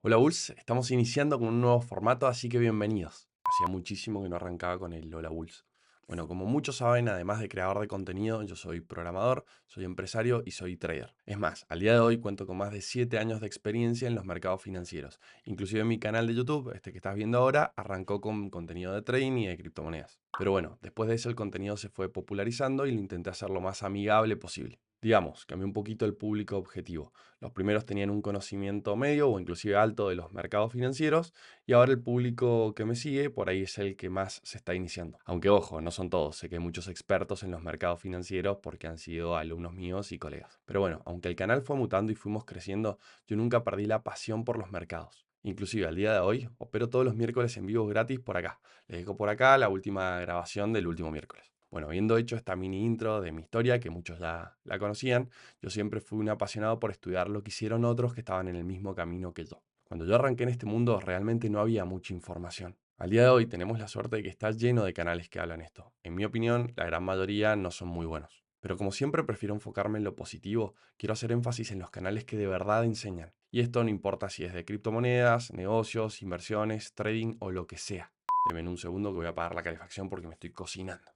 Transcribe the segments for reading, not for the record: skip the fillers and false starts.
Hola Bulls, estamos iniciando con un nuevo formato, así que bienvenidos. Hacía muchísimo que no arrancaba con el Hola Bulls. Bueno, como muchos saben, además de creador de contenido, yo soy programador, soy empresario y soy trader. Es más, al día de hoy cuento con más de 7 años de experiencia en los mercados financieros. Inclusive mi canal de YouTube, este que estás viendo ahora, arrancó con contenido de trading y de criptomonedas. Pero bueno, después de eso el contenido se fue popularizando y lo intenté hacer lo más amigable posible. Digamos, cambié un poquito el público objetivo. Los primeros tenían un conocimiento medio o inclusive alto de los mercados financieros y ahora el público que me sigue por ahí es el que más se está iniciando. Aunque ojo, no son todos, sé que hay muchos expertos en los mercados financieros porque han sido alumnos míos y colegas. Pero bueno, aunque el canal fue mutando y fuimos creciendo, yo nunca perdí la pasión por los mercados. Inclusive al día de hoy opero todos los miércoles en vivo gratis por acá. Les dejo por acá la última grabación del último miércoles. Bueno, habiendo hecho esta mini intro de mi historia, que muchos ya la conocían, yo siempre fui un apasionado por estudiar lo que hicieron otros que estaban en el mismo camino que yo. Cuando yo arranqué en este mundo realmente no había mucha información. Al día de hoy tenemos la suerte de que está lleno de canales que hablan esto. En mi opinión, la gran mayoría no son muy buenos. Pero como siempre prefiero enfocarme en lo positivo, quiero hacer énfasis en los canales que de verdad enseñan. Y esto no importa si es de criptomonedas, negocios, inversiones, trading o lo que sea. Denme un segundo que voy a apagar la calefacción porque me estoy cocinando.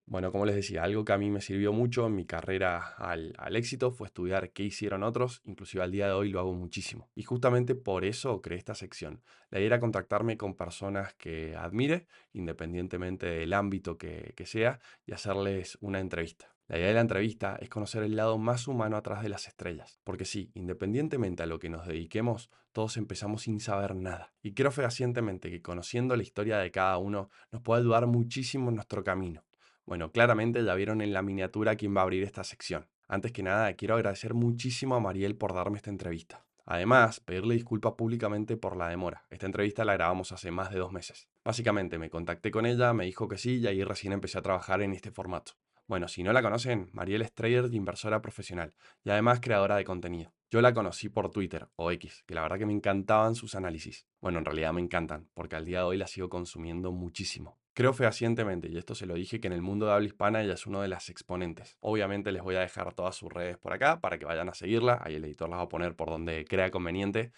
Bueno, como les decía, algo que a mí me sirvió mucho en mi carrera al éxito fue estudiar qué hicieron otros, inclusive al día de hoy lo hago muchísimo. Y justamente por eso creé esta sección. La idea era contactarme con personas que admire, independientemente del ámbito que sea, y hacerles una entrevista. La idea de la entrevista es conocer el lado más humano atrás de las estrellas. Porque sí, independientemente a lo que nos dediquemos, todos empezamos sin saber nada. Y creo fehacientemente que conociendo la historia de cada uno nos puede ayudar muchísimo en nuestro camino. Bueno, claramente ya vieron en la miniatura quién va a abrir esta sección. Antes que nada, quiero agradecer muchísimo a Mariel por darme esta entrevista. Además, pedirle disculpas públicamente por la demora. Esta entrevista la grabamos hace más de 2 meses. Básicamente, me contacté con ella, me dijo que sí y ahí recién empecé a trabajar en este formato. Bueno, si no la conocen, Mariel es trader y inversora profesional y además creadora de contenido. Yo la conocí por Twitter o X, que la verdad que me encantaban sus análisis. Bueno, en realidad me encantan, porque al día de hoy la sigo consumiendo muchísimo. Creo fehacientemente, y esto se lo dije, que en el mundo de habla hispana ella es uno de las exponentes. Obviamente les voy a dejar todas sus redes por acá para que vayan a seguirla. Ahí el editor las va a poner por donde crea conveniente,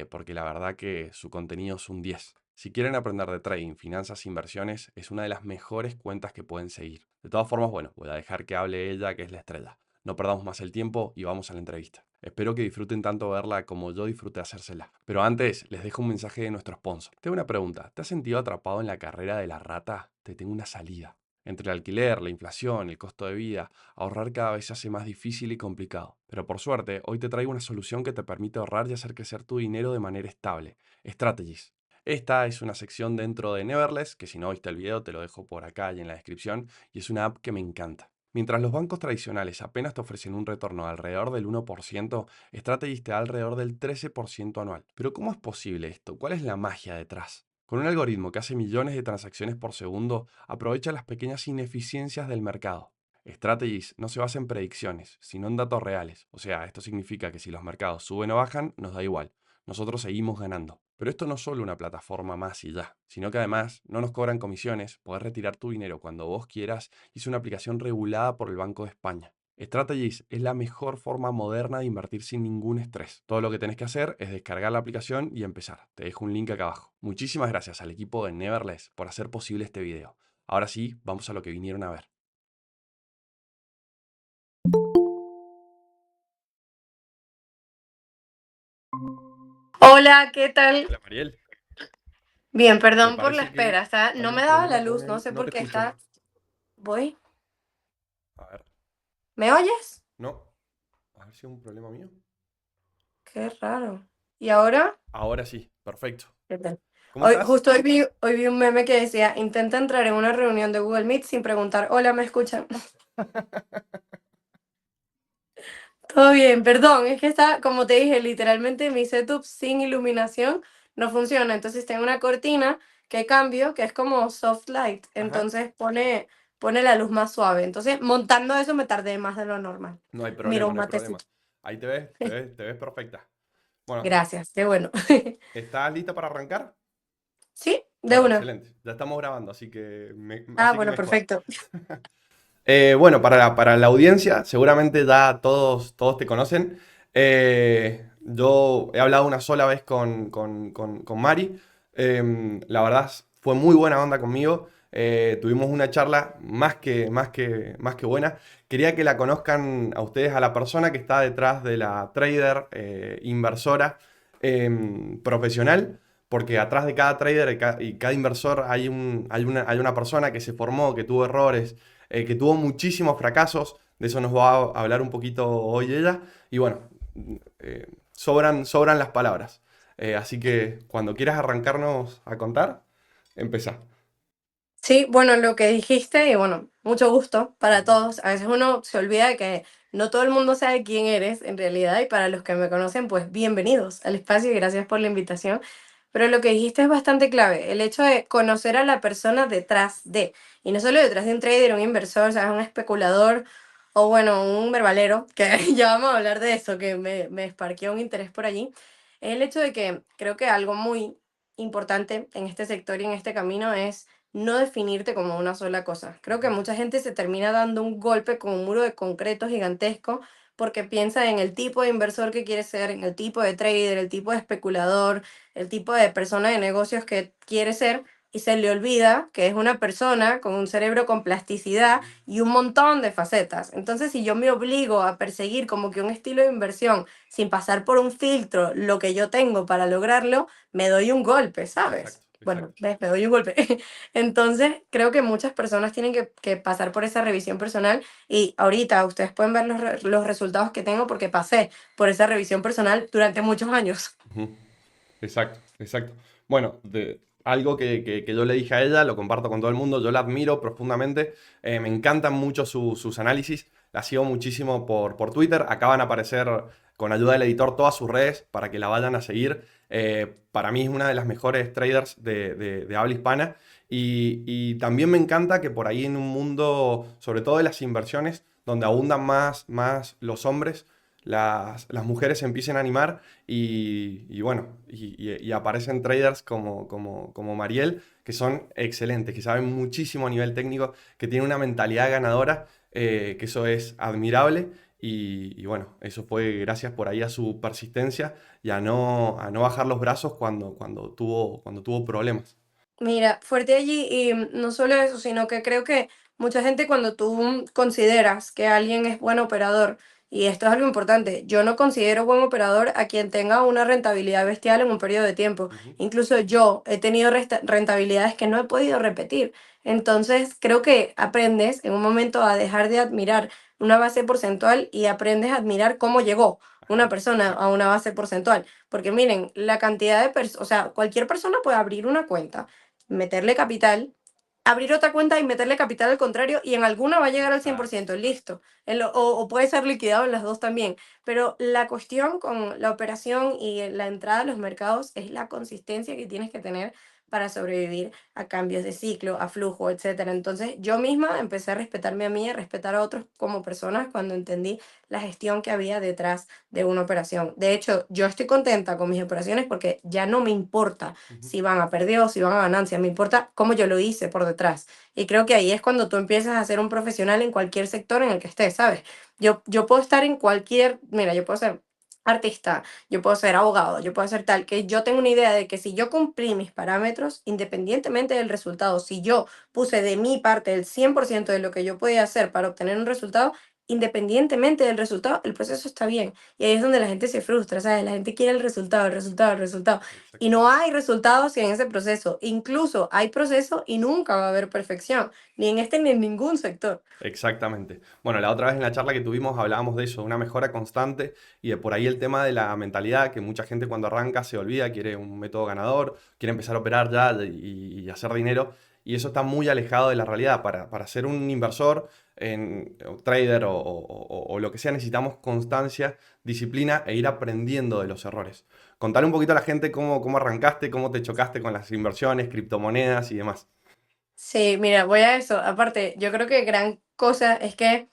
porque la verdad que su contenido es un 10. Si quieren aprender de trading, finanzas e inversiones, es una de las mejores cuentas que pueden seguir. De todas formas, bueno, voy a dejar que hable ella, que es la estrella. No perdamos más el tiempo y vamos a la entrevista. Espero que disfruten tanto verla como yo disfruté hacérsela. Pero antes, les dejo un mensaje de nuestro sponsor. Tengo una pregunta. ¿Te has sentido atrapado en la carrera de la rata? Te tengo una salida. Entre el alquiler, la inflación, el costo de vida, ahorrar cada vez se hace más difícil y complicado. Pero por suerte, hoy te traigo una solución que te permite ahorrar y hacer crecer tu dinero de manera estable. Strategies. Esta es una sección dentro de Neverless, que si no viste el video te lo dejo por acá y en la descripción, y es una app que me encanta. Mientras los bancos tradicionales apenas te ofrecen un retorno de alrededor del 1%, Strategies te da alrededor del 13% anual. Pero ¿cómo es posible esto? ¿Cuál es la magia detrás? Con un algoritmo que hace millones de transacciones por segundo, aprovecha las pequeñas ineficiencias del mercado. Strategies no se basa en predicciones, sino en datos reales. O sea, esto significa que si los mercados suben o bajan, nos da igual. Nosotros seguimos ganando. Pero esto no es solo una plataforma más y ya, sino que además no nos cobran comisiones, podés retirar tu dinero cuando vos quieras y es una aplicación regulada por el Banco de España. Strategies es la mejor forma moderna de invertir sin ningún estrés. Todo lo que tenés que hacer es descargar la aplicación y empezar. Te dejo un link acá abajo. Muchísimas gracias al equipo de Neverless por hacer posible este video. Ahora sí, vamos a lo que vinieron a ver. Hola, ¿qué tal? Hola Mariel, Bien, me perdón por la parece que espera. hay No un me daba la problema con luz, no el... sé No por te qué escucho. está. ¿Voy? A ver, ¿Me oyes? no. A ver si es un problema mío. Qué raro. ¿Y ahora? Ahora sí, perfecto. ¿Qué tal? ¿Cómo estás? Justo hoy vi un meme que decía, intenta entrar en una reunión de Google Meet sin preguntar, hola, ¿me escuchan? Todo bien, perdón, es que está, como te dije, literalmente mi setup sin iluminación no funciona. Entonces tengo una cortina que cambio, que es como soft light. Ajá, Entonces pone la luz más suave. Entonces, montando eso me tardé más de lo normal. no hay Mira, problema, un no hay problema. matecito. Ahí te ves perfecta. Bueno, Gracias, qué bueno. ¿estás lista para arrancar? Sí, de Bueno, una. excelente. Ya estamos grabando, así que, Ah, así que bueno, mejor. perfecto. Bueno, para la audiencia, seguramente ya todos te conocen. Yo he hablado una sola vez con Mari. La verdad fue muy buena onda conmigo. Tuvimos una charla más que buena. Quería que la conozcan a ustedes, a la persona que está detrás de la trader inversora profesional, porque atrás de cada trader y cada inversor hay una persona que se formó, que tuvo errores, que tuvo muchísimos fracasos. De eso nos va a hablar un poquito hoy ella. Y bueno, sobran las palabras. Así que cuando quieras arrancarnos a contar, empezá. Sí, bueno, lo que dijiste, y bueno, mucho gusto para todos. A veces uno se olvida de que no todo el mundo sabe quién eres en realidad, y para los que me conocen, pues bienvenidos al espacio y gracias por la invitación. Pero lo que dijiste es bastante clave, el hecho de conocer a la persona detrás de, y no solo detrás de un trader, un inversor, ¿sabes? Un especulador o bueno, un verbalero, que ya vamos a hablar de eso, que me esparqueó un interés por allí. Es el hecho de que creo que algo muy importante en este sector y en este camino es no definirte como una sola cosa. Creo que mucha gente se termina dando un golpe con un muro de concreto gigantesco porque piensa en el tipo de inversor que quiere ser, en el tipo de trader, el tipo de especulador, el tipo de persona de negocios que quiere ser y se le olvida que es una persona con un cerebro con plasticidad y un montón de facetas. Entonces, si yo me obligo a perseguir como que un estilo de inversión sin pasar por un filtro lo que yo tengo para lograrlo, me doy un golpe, ¿sabes? Exacto, Bueno, exacto. ves, me doy un golpe. Entonces, creo que muchas personas tienen que pasar por esa revisión personal y ahorita ustedes pueden ver los resultados que tengo porque pasé por esa revisión personal durante muchos años. Ujú. Exacto, exacto. Bueno, algo que yo le dije a ella, lo comparto con todo el mundo, yo la admiro profundamente, me encantan mucho sus análisis, la sigo muchísimo por Twitter, acaban de aparecer con ayuda del editor todas sus redes para que la vayan a seguir. Para mí es una de las mejores traders de habla hispana y también me encanta que por ahí en un mundo, sobre todo de las inversiones, donde abundan más los hombres, las mujeres se empiecen a animar y bueno, y aparecen traders como Mariel, que son excelentes, que saben muchísimo a nivel técnico, que tienen una mentalidad ganadora, que eso es admirable. Y bueno, eso fue gracias por ahí a su persistencia y a no bajar los brazos cuando tuvo problemas. Mira, fuerte allí y no solo eso, sino que creo que mucha gente cuando tú consideras que alguien es buen operador, y esto es algo importante, yo no considero buen operador a quien tenga una rentabilidad bestial en un periodo de tiempo. Ujú. Incluso yo he tenido rentabilidades que no he podido repetir. Entonces, creo que aprendes en un momento a dejar de admirar una base porcentual y aprendes a admirar cómo llegó una Ajá, persona a exacto, una base porcentual. Porque miren, la cantidad de personas, o sea, cualquier persona puede abrir una cuenta, meterle capital, abrir otra cuenta y meterle capital al contrario, y en alguna va a llegar al cien por exacto. ciento listo. O puede ser liquidado en las dos también. Pero la cuestión con la operación y la entrada a los mercados es la consistencia que tienes que tener para sobrevivir a cambios de ciclo, a flujo, etcétera. Entonces, yo misma empecé a respetarme a mí, a respetar a otros como personas cuando entendí la gestión que había detrás de una operación. De hecho, yo estoy contenta con mis operaciones porque ya no me importa Ujú. si van a pérdida o si van a ganancia, me importa cómo yo lo hice por detrás. Y creo que ahí es cuando tú empiezas a ser un profesional en cualquier sector en el que estés, ¿sabes? Yo puedo estar en cualquier, mira, yo puedo ser artista, yo puedo ser abogado, yo puedo ser tal, que yo tengo una idea de que si yo cumplí mis parámetros, independientemente del resultado, si yo puse de mi parte el 100% de lo que yo podía hacer para obtener un resultado, independientemente del resultado, el proceso está bien. Y ahí es donde la gente se frustra, ¿sabes? La gente quiere el resultado, el resultado, el resultado. Y Exacto. no hay resultados sin ese proceso. Incluso hay proceso y nunca va a haber perfección, ni en este ni en ningún sector. Exactamente. Bueno, la otra vez en la charla que tuvimos hablábamos de eso, una mejora constante y de por ahí el tema de la mentalidad, que mucha gente cuando arranca se olvida, quiere un método ganador, quiere empezar a operar ya y hacer dinero, y eso está muy alejado de la realidad. Para ser un inversor, o trader o lo que sea, necesitamos constancia, disciplina e ir aprendiendo de los errores. Contale un poquito a la gente cómo arrancaste, cómo te chocaste con las inversiones, criptomonedas y demás. Sí, mira, voy a eso. Aparte, yo creo que gran cosa es que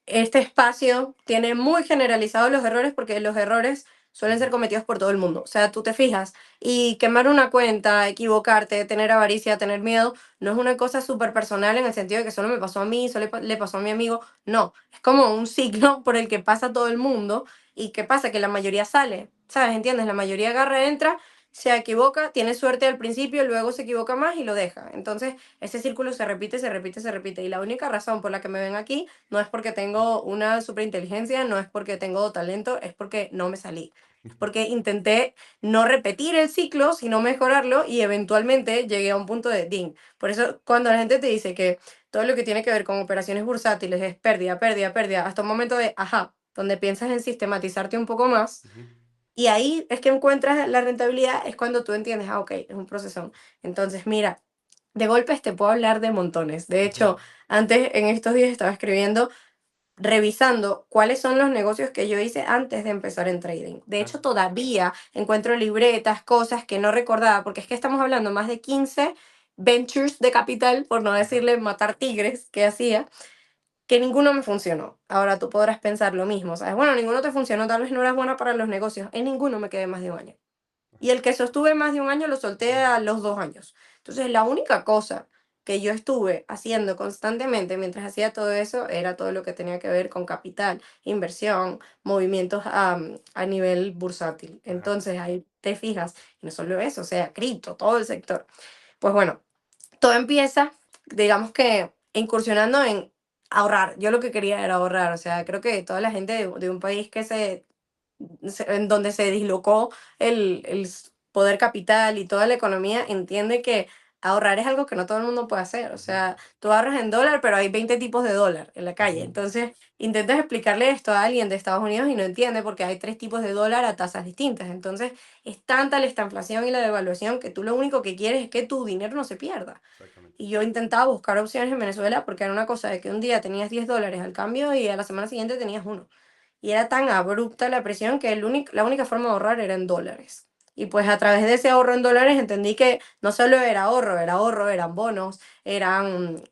este espacio tiene muy generalizados los errores porque los errores suelen Ujú. ser cometidos por todo el mundo. O sea, tú te fijas y quemar una cuenta, equivocarte, tener avaricia, tener miedo, no es una cosa súper personal en el sentido de que solo me pasó a mí, solo le pasó a mi amigo. No, es como un ciclo por el que pasa todo el mundo ¿Y qué pasa? Que la mayoría sale, ¿sabes? ¿Entiendes? La mayoría agarra, entra, se equivoca, tiene suerte al principio, luego se equivoca más y lo deja. Entonces, ese círculo se repite, se repite, se repite. Y la única razón por la que me ven aquí no es porque tengo una superinteligencia, no es porque tengo talento, es porque no me salí. Es porque intenté no repetir el ciclo, sino mejorarlo y eventualmente llegué a un punto de ding. Por eso, cuando la gente te dice que todo lo que tiene que ver con operaciones bursátiles es pérdida, pérdida, pérdida, hasta un momento de, ajá, donde piensas en sistematizarte un poco más, Ujú, y ahí es que encuentras la rentabilidad, es cuando tú entiendes, ah, ok, es un proceso. Entonces, mira, de golpes te puedo hablar de montones. De ujú, hecho, antes, en estos días estaba escribiendo, revisando cuáles son los negocios que yo hice antes de empezar en trading. De ajá, hecho, todavía encuentro libretas, cosas que no recordaba, porque es que estamos hablando más de 15 ventures de capital, por no ajá, decirle matar tigres, que hacía, que ninguno me funcionó. Ahora tú podrás pensar lo mismo, ¿sabes? Bueno, ninguno te funcionó, tal vez no eras buena para los negocios. En ninguno me quedé más de un año. Y el que sostuve más de un año lo solté a los 2 años. Entonces, la única cosa que yo estuve haciendo constantemente mientras hacía todo eso era todo lo que tenía que ver con capital, inversión, movimientos a nivel bursátil. ajá, Entonces, ahí te fijas, y no solo eso, o sea, cripto, todo el sector. Pues bueno, todo empieza, digamos que incursionando en ahorrar. Yo lo que quería era ahorrar, o sea, creo que toda la gente de un país que en donde se dislocó el poder capital y toda la economía, entiende que ahorrar es algo que no todo el mundo puede hacer. O ujú, sea, tú ahorras en dólar, pero hay 20 tipos de dólar en la calle. ujú, Entonces, intentas explicarle esto a alguien de Estados Unidos y no entiende porque hay 3 tipos de dólar a tasas distintas. Entonces, es tanta esta inflación y la devaluación que tú lo único que quieres es que tu dinero no se pierda. exactamente. Y yo intentaba buscar opciones en Venezuela porque era una cosa de que un día tenías $10 al cambio y a la semana siguiente tenías uno. Y era tan abrupta la presión que la única forma de ahorrar era en dólares. Y pues a través de ese ahorro en dólares entendí que no solo era ahorro, eran bonos, eran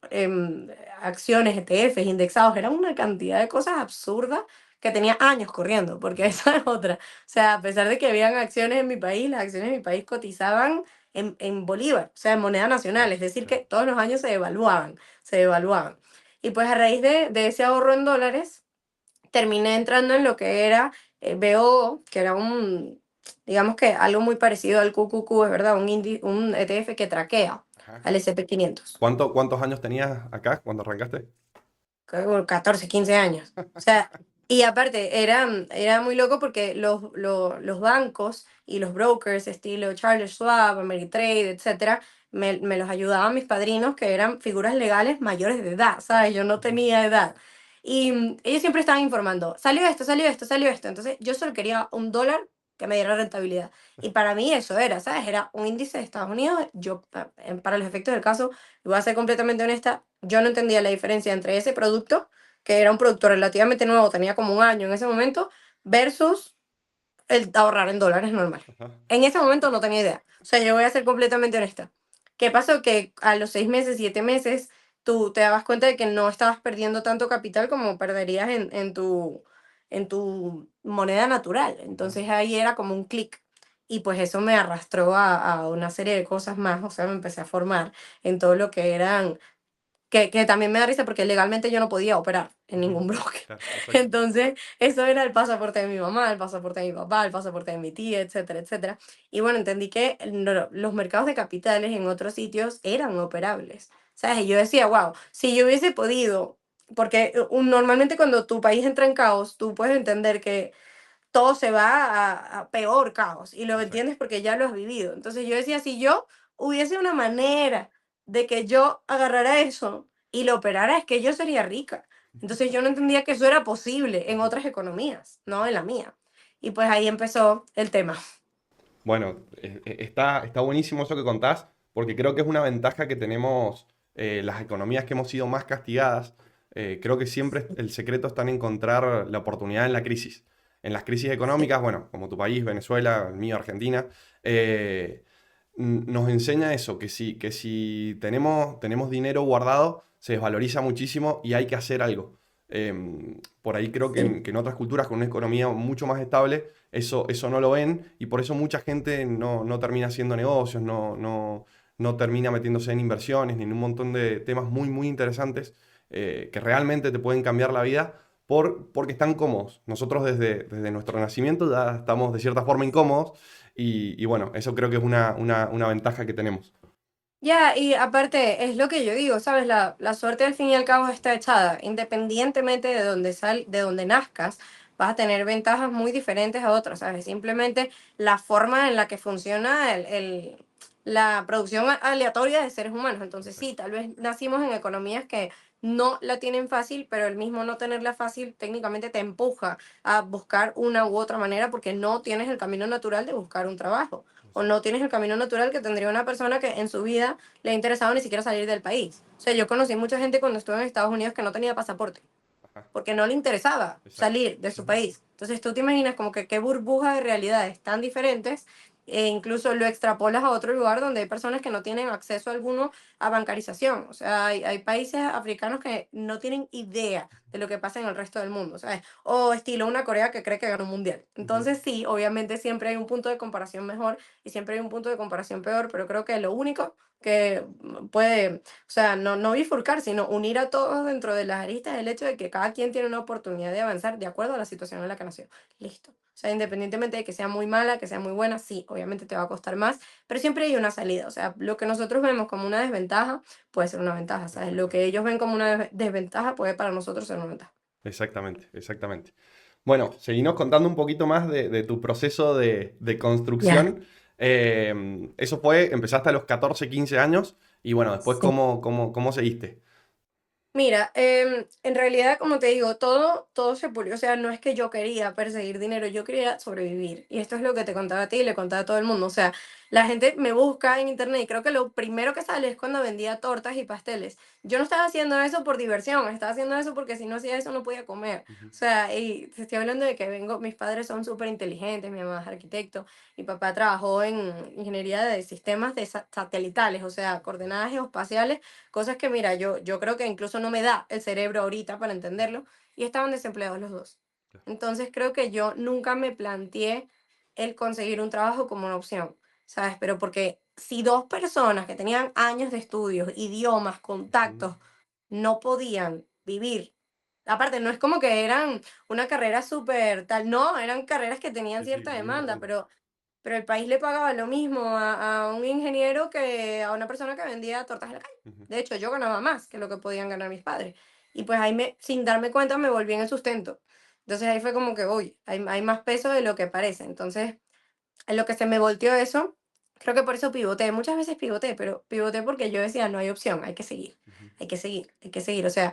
acciones, ETFs, indexados, eran una cantidad de cosas absurdas que tenía años corriendo, porque Ujú, esa es otra. O sea, a pesar de que habían acciones en mi país, las acciones en mi país cotizaban en bolívar, o sea, en moneda nacional, claro, es decir, que claro. todos los años se devaluaban, se devaluaban. Y pues a raíz de ese ahorro en dólares, terminé entrando en lo que era BOO, que era digamos que algo muy parecido al QQQ, es verdad, un ETF que traquea Ajá. al SP 500. ¿Cuántos años tenías acá cuando arrancaste? Creo que por 14, 15 años. O sea, y aparte, era muy loco porque los bancos y los brokers, estilo Charles Schwab, Ameritrade, etcétera, me los ayudaban mis padrinos, que eran figuras legales mayores de edad, ¿sabes? Yo no Ujú, tenía edad. Y ellos siempre estaban informando, salió esto, salió esto, salió esto. Entonces, yo solo quería un dólar que me diera rentabilidad. Y para mí eso era, ¿sabes? Era un índice de Estados Unidos. Yo, para los efectos del caso, y voy a ser completamente honesta, yo no entendía la diferencia entre ese producto, que era un producto relativamente nuevo, tenía como un año en ese momento, versus el ahorrar en dólares normal. ajá, En ese momento no tenía idea. O sea, yo voy a ser completamente honesta. ¿Qué pasó? Que a los 6 meses, 7 meses, tú te dabas cuenta de que no estabas perdiendo tanto capital como perderías en tu moneda natural. ujú, Entonces ahí era como un clic. Y pues eso me arrastró a una serie de cosas más. O sea, me empecé a formar en todo lo que eran que también me da risa porque legalmente yo no podía operar en ujú. ningún broker. Claro, exacto. Entonces, eso era el pasaporte de mi mamá, el pasaporte de mi papá, el pasaporte de mi tía, etcétera, etcétera. Y bueno, entendí que los mercados de capitales en otros sitios eran operables. ¿Sabes? Y yo decía, wow, si yo hubiese podido, porque normalmente cuando tu país entra en caos, tú puedes entender que todo se va a peor caos y lo Exacto. entiendes porque ya lo has vivido. Entonces yo decía, si yo hubiese una manera de que yo agarrara eso y lo operara, es que yo sería rica. Entonces yo no entendía que eso era posible en Ujú. otras economías, no en la mía. Y pues ahí empezó el tema. Bueno, está buenísimo eso que contás, porque creo que es una ventaja que tenemos las economías que hemos sido más castigadas. Creo que siempre el secreto está en encontrar la oportunidad en la crisis. En las crisis Sí. económicas, bueno, como tu país, Venezuela, el mío, Argentina, eh, nos enseña eso, que si tenemos dinero guardado, se desvaloriza muchísimo y hay que hacer algo. Por ahí creo que Sí. que en otras culturas con una economía mucho más estable, eso no lo ven y por eso mucha gente no termina haciendo negocios, no termina metiéndose en inversiones ni en un montón de temas muy, muy interesantes que realmente te pueden cambiar la vida, porque están cómodos. Nosotros desde nuestro nacimiento ya estamos de cierta forma incómodos y bueno, eso creo que es una ventaja que tenemos. Ya, y aparte, es lo que yo digo, ¿sabes? La suerte al fin y al cabo está echada. Independientemente de de donde nazcas, vas a tener ventajas muy diferentes a otras, ¿sabes? Simplemente la forma en la que funciona la producción aleatoria de seres humanos. Entonces, sí, Exacto. tal vez nacimos en economías que no la tienen fácil, pero el mismo no tenerla fácil técnicamente te empuja a buscar una u otra manera porque no tienes el camino natural de buscar un trabajo o Exacto. no tienes el camino natural que tendría una persona que en su vida le ha interesado ni siquiera salir del país. O sea, yo conocí mucha gente cuando estuve en Estados Unidos que no tenía pasaporte, Ajá. porque no le interesaba Exacto. salir de su Ujú. país. Entonces tú te imaginas como que qué burbujas de realidades tan diferentes e incluso lo extrapolas a otro lugar donde hay personas que no tienen acceso alguno a bancarización. O sea, hay países africanos que no tienen idea de lo que pasa en el resto del mundo, ¿sabes? O estilo una Corea que cree que ganó un mundial. Ujú. Entonces sí, obviamente siempre hay un punto de comparación mejor y siempre hay un punto de comparación peor, pero creo que lo único que puede, o sea, no bifurcar, sino unir a todos dentro de las aristas el hecho de que cada quien tiene una oportunidad de avanzar de acuerdo a la situación en la que nació. Listo. O sea, independientemente de que sea muy mala, que sea muy buena, sí, obviamente te va a costar más, pero siempre hay una salida. O sea, lo que nosotros vemos como una desventaja puede ser una ventaja, ¿sabes? Lo que Exactamente. ellos ven como una desventaja puede para nosotros ser una ventaja. Exactamente, exactamente. Bueno, seguimos contando un poquito más de tu proceso de Ya. construcción. Eso fue, empezaste a los 14, 15 años y bueno, después Sí. ¿cómo seguiste? Mira, en realidad, como te digo, todo se pulió. O sea, no es que yo quería perseguir dinero, yo quería sobrevivir. Y esto es lo que te contaba a ti y le contaba a todo el mundo. O sea, la gente me busca en internet y creo que lo primero que sale es cuando vendía tortas y pasteles. Yo no estaba haciendo eso por diversión, estaba haciendo eso porque si no hacía eso no podía comer. Ujú. O sea, y te estoy hablando de que vengo, mis padres son súper inteligentes, mi mamá es arquitecto, mi papá trabajó en ingeniería de sistemas de satelitales, o sea, coordenadas geoespaciales. Cosas que, mira, yo creo que incluso no me da el cerebro ahorita para entenderlo, y estaban desempleados los dos. Entonces creo que yo nunca me planteé el conseguir un trabajo como una opción, ¿sabes? Pero porque si dos personas que tenían años de estudios, idiomas, Ujú. contactos, no podían vivir, aparte no es como que eran una carrera súper tal, no, eran carreras que tenían Sí, sí, cierta muy demanda, importante. pero el país le pagaba lo mismo a un ingeniero que a una persona que vendía tortas en la calle. Ujú. De hecho, yo ganaba más que lo que podían ganar mis padres. Y pues ahí sin darme cuenta me volví en el sustento. Entonces ahí fue como que, uy, hay más peso de lo que parece. Entonces, en lo que se me volteó eso, creo que por eso pivoté. Muchas veces pivoté, pero pivoté porque yo decía, no hay opción, hay que seguir, Ujú. hay que seguir, hay que seguir. O sea,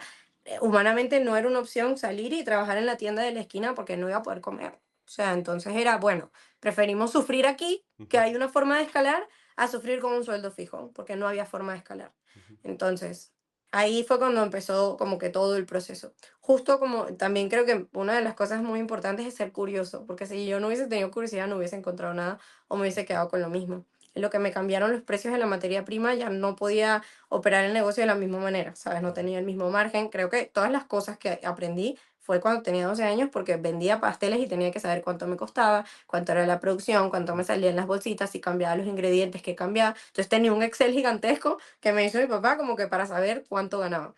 humanamente no era una opción salir y trabajar en la tienda de la esquina porque no iba a poder comer. O sea, entonces era, bueno, preferimos sufrir aquí, que Ujú. hay una forma de escalar, a sufrir con un sueldo fijo, porque no había forma de escalar. Ujú. Entonces, ahí fue cuando empezó como que todo el proceso. Justo como también creo que una de las cosas muy importantes es ser curioso, porque si yo no hubiese tenido curiosidad no hubiese encontrado nada o me hubiese quedado con lo mismo. En lo que me cambiaron los precios de la materia prima, ya no podía operar el negocio de la misma manera, ¿sabes? No Ujú. tenía el mismo margen. Creo que todas las cosas que aprendí fue cuando tenía 12 años porque vendía pasteles y tenía que saber cuánto me costaba, cuánto era la producción, cuánto me Ujú. salían las bolsitas, si cambiaba los ingredientes, que cambiaba. Entonces tenía un Excel gigantesco que me hizo mi papá como que para saber cuánto ganaba.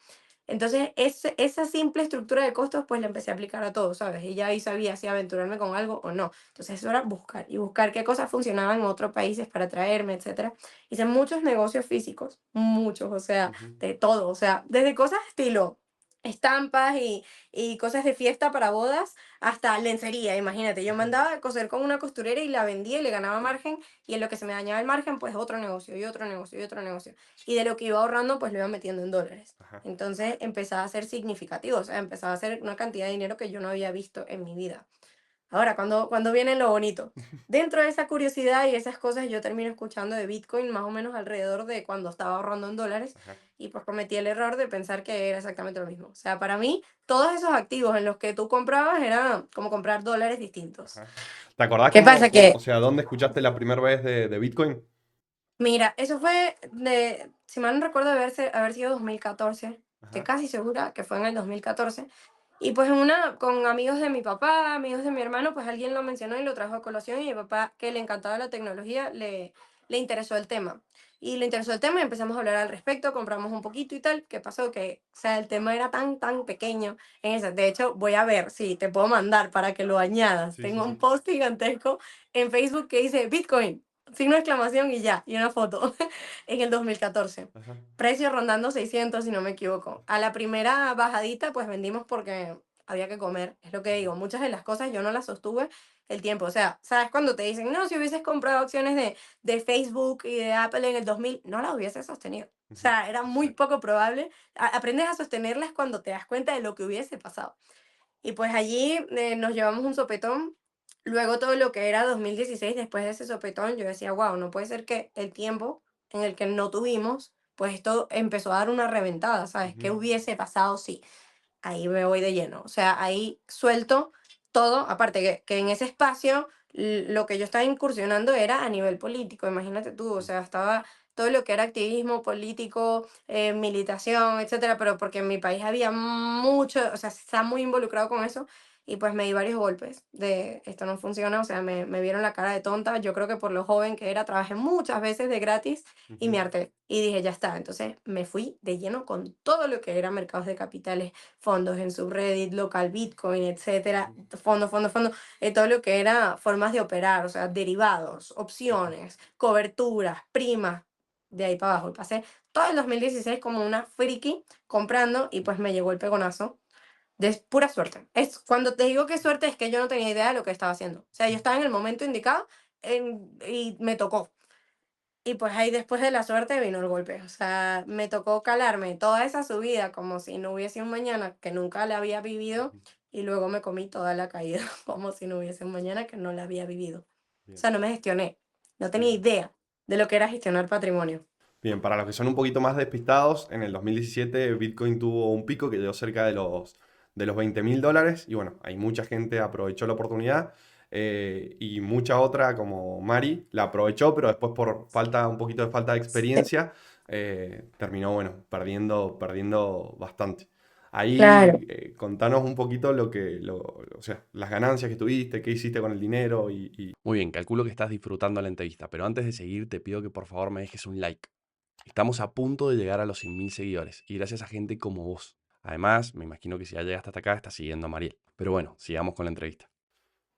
Entonces, esa simple estructura de costos, pues la empecé a aplicar a todo, ¿sabes? Y ya ahí sabía si aventurarme con algo o no. Entonces, eso era buscar y buscar qué cosas funcionaban en otros países para traerme, etcétera. Hice muchos negocios físicos, muchos, o sea, Ujú. de todo, o sea, desde cosas estilo estampas y cosas de fiesta para bodas hasta lencería, imagínate, yo Ujú. mandaba a coser con una costurera y la vendía y le ganaba margen y en lo que se me dañaba el margen, pues otro negocio y otro negocio y otro negocio. Y de lo que iba ahorrando, pues lo iba metiendo en dólares. Ajá. Entonces empezaba a ser significativo, o sea, empezaba a ser una cantidad de dinero que yo no había visto en mi vida. Ahora, cuando viene lo bonito. Dentro de esa curiosidad y esas cosas, yo termino escuchando de Bitcoin más o menos alrededor de cuando estaba ahorrando en dólares Ajá. y pues cometí el error de pensar que era exactamente lo mismo. O sea, para mí, todos esos activos en los que tú comprabas era como comprar dólares distintos. Ajá. ¿Te acordás ¿Qué pasa? o sea, dónde escuchaste la primera vez de Bitcoin? Mira, eso fue de, si mal no recuerdo, haber sido 2014. Estoy Ajá. casi segura que fue en el 2014. Y pues en una, con amigos de mi papá, amigos de mi hermano, pues alguien lo mencionó y lo trajo a colación y mi papá, que le encantaba la tecnología, le interesó el tema. Y le interesó el tema y empezamos a hablar al respecto, compramos un poquito y tal. ¿Qué pasó? Que, o sea, el tema era tan, tan pequeño en ese. De hecho, voy a ver si te puedo mandar para que lo añadas. Sí, sí, Tengo un sí. post gigantesco en Facebook que dice Bitcoin, signo de exclamación y ya, y una foto, en el 2014. Ajá. Precio rondando 600, si no me equivoco. A la primera bajadita, pues vendimos porque había que comer, es lo que Ujú, digo. Muchas de las cosas yo no las sostuve el tiempo. O sea, ¿sabes cuando te dicen, no, si hubieses comprado acciones de Facebook y de Apple en el 2000, no las hubiese sostenido? O ujú. sea, era muy Exacto. poco probable. Aprendes a sostenerlas cuando te das cuenta de lo que hubiese pasado. Y pues allí nos llevamos un sopetón. Luego todo lo que era 2016, después de ese sopetón, yo decía, wow, no puede ser que el tiempo en el que no tuvimos, pues esto empezó a dar una reventada, ¿sabes? ¿Qué Ujú, hubiese pasado si? Ahí me voy de lleno. O sea, ahí suelto todo, aparte que en ese espacio lo que yo estaba incursionando era a nivel político, imagínate tú, o ujú, sea, estaba todo lo que era activismo político, militación, etcétera, pero porque en mi país había mucho, o sea, se está muy involucrado con eso y pues me di varios golpes de esto no funciona, o sea, me vieron la cara de tonta, yo creo que por lo joven que era, trabajé muchas veces de gratis y ujú, me harté y dije, ya está, entonces me fui de lleno con todo lo que era mercados de capitales, fondos en subreddit, local Bitcoin, etcétera, ujú, fondo, todo lo que era formas de operar, o sea, derivados, ujú. opciones, coberturas, primas, de ahí para abajo. Y pasé todo el 2016 como una friki comprando y pues me llegó el pegonazo de pura suerte. Es, cuando te digo que suerte es que yo no tenía idea de lo que estaba haciendo. O sea, yo estaba en el momento indicado y me tocó. Y pues ahí después de la suerte vino el golpe. O sea, me tocó calarme toda esa subida como si no hubiese un mañana que nunca la había vivido Ujú. y luego me comí toda la caída como si no hubiese un mañana que no la había vivido. O Bien. sea, no me gestioné. No tenía Sí. idea de lo que era gestionar patrimonio. Bien, para los que son un poquito más despistados, en el 2017 Bitcoin tuvo un pico que llegó cerca de los $20.000 y bueno, hay mucha gente aprovechó la oportunidad y mucha otra como Mari la aprovechó, pero después por falta, un poquito de falta de experiencia, terminó, bueno, perdiendo bastante. Claro. Ahí contanos un poquito o sea, las ganancias que tuviste, qué hiciste con el dinero Muy bien, calculo que estás disfrutando la entrevista, pero antes de seguir te pido que por favor me dejes un like. Estamos a punto de llegar a los 100.000 seguidores y gracias a gente como vos. Además, me imagino que si ya llegaste hasta acá, estás siguiendo a Mariel. Pero bueno, sigamos con la entrevista.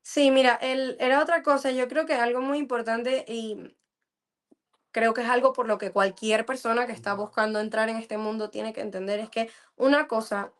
Sí, mira, era otra cosa. Yo creo que algo muy importante y creo que es algo por lo que cualquier persona que está Ujú, buscando entrar en este mundo tiene que entender es que una cosa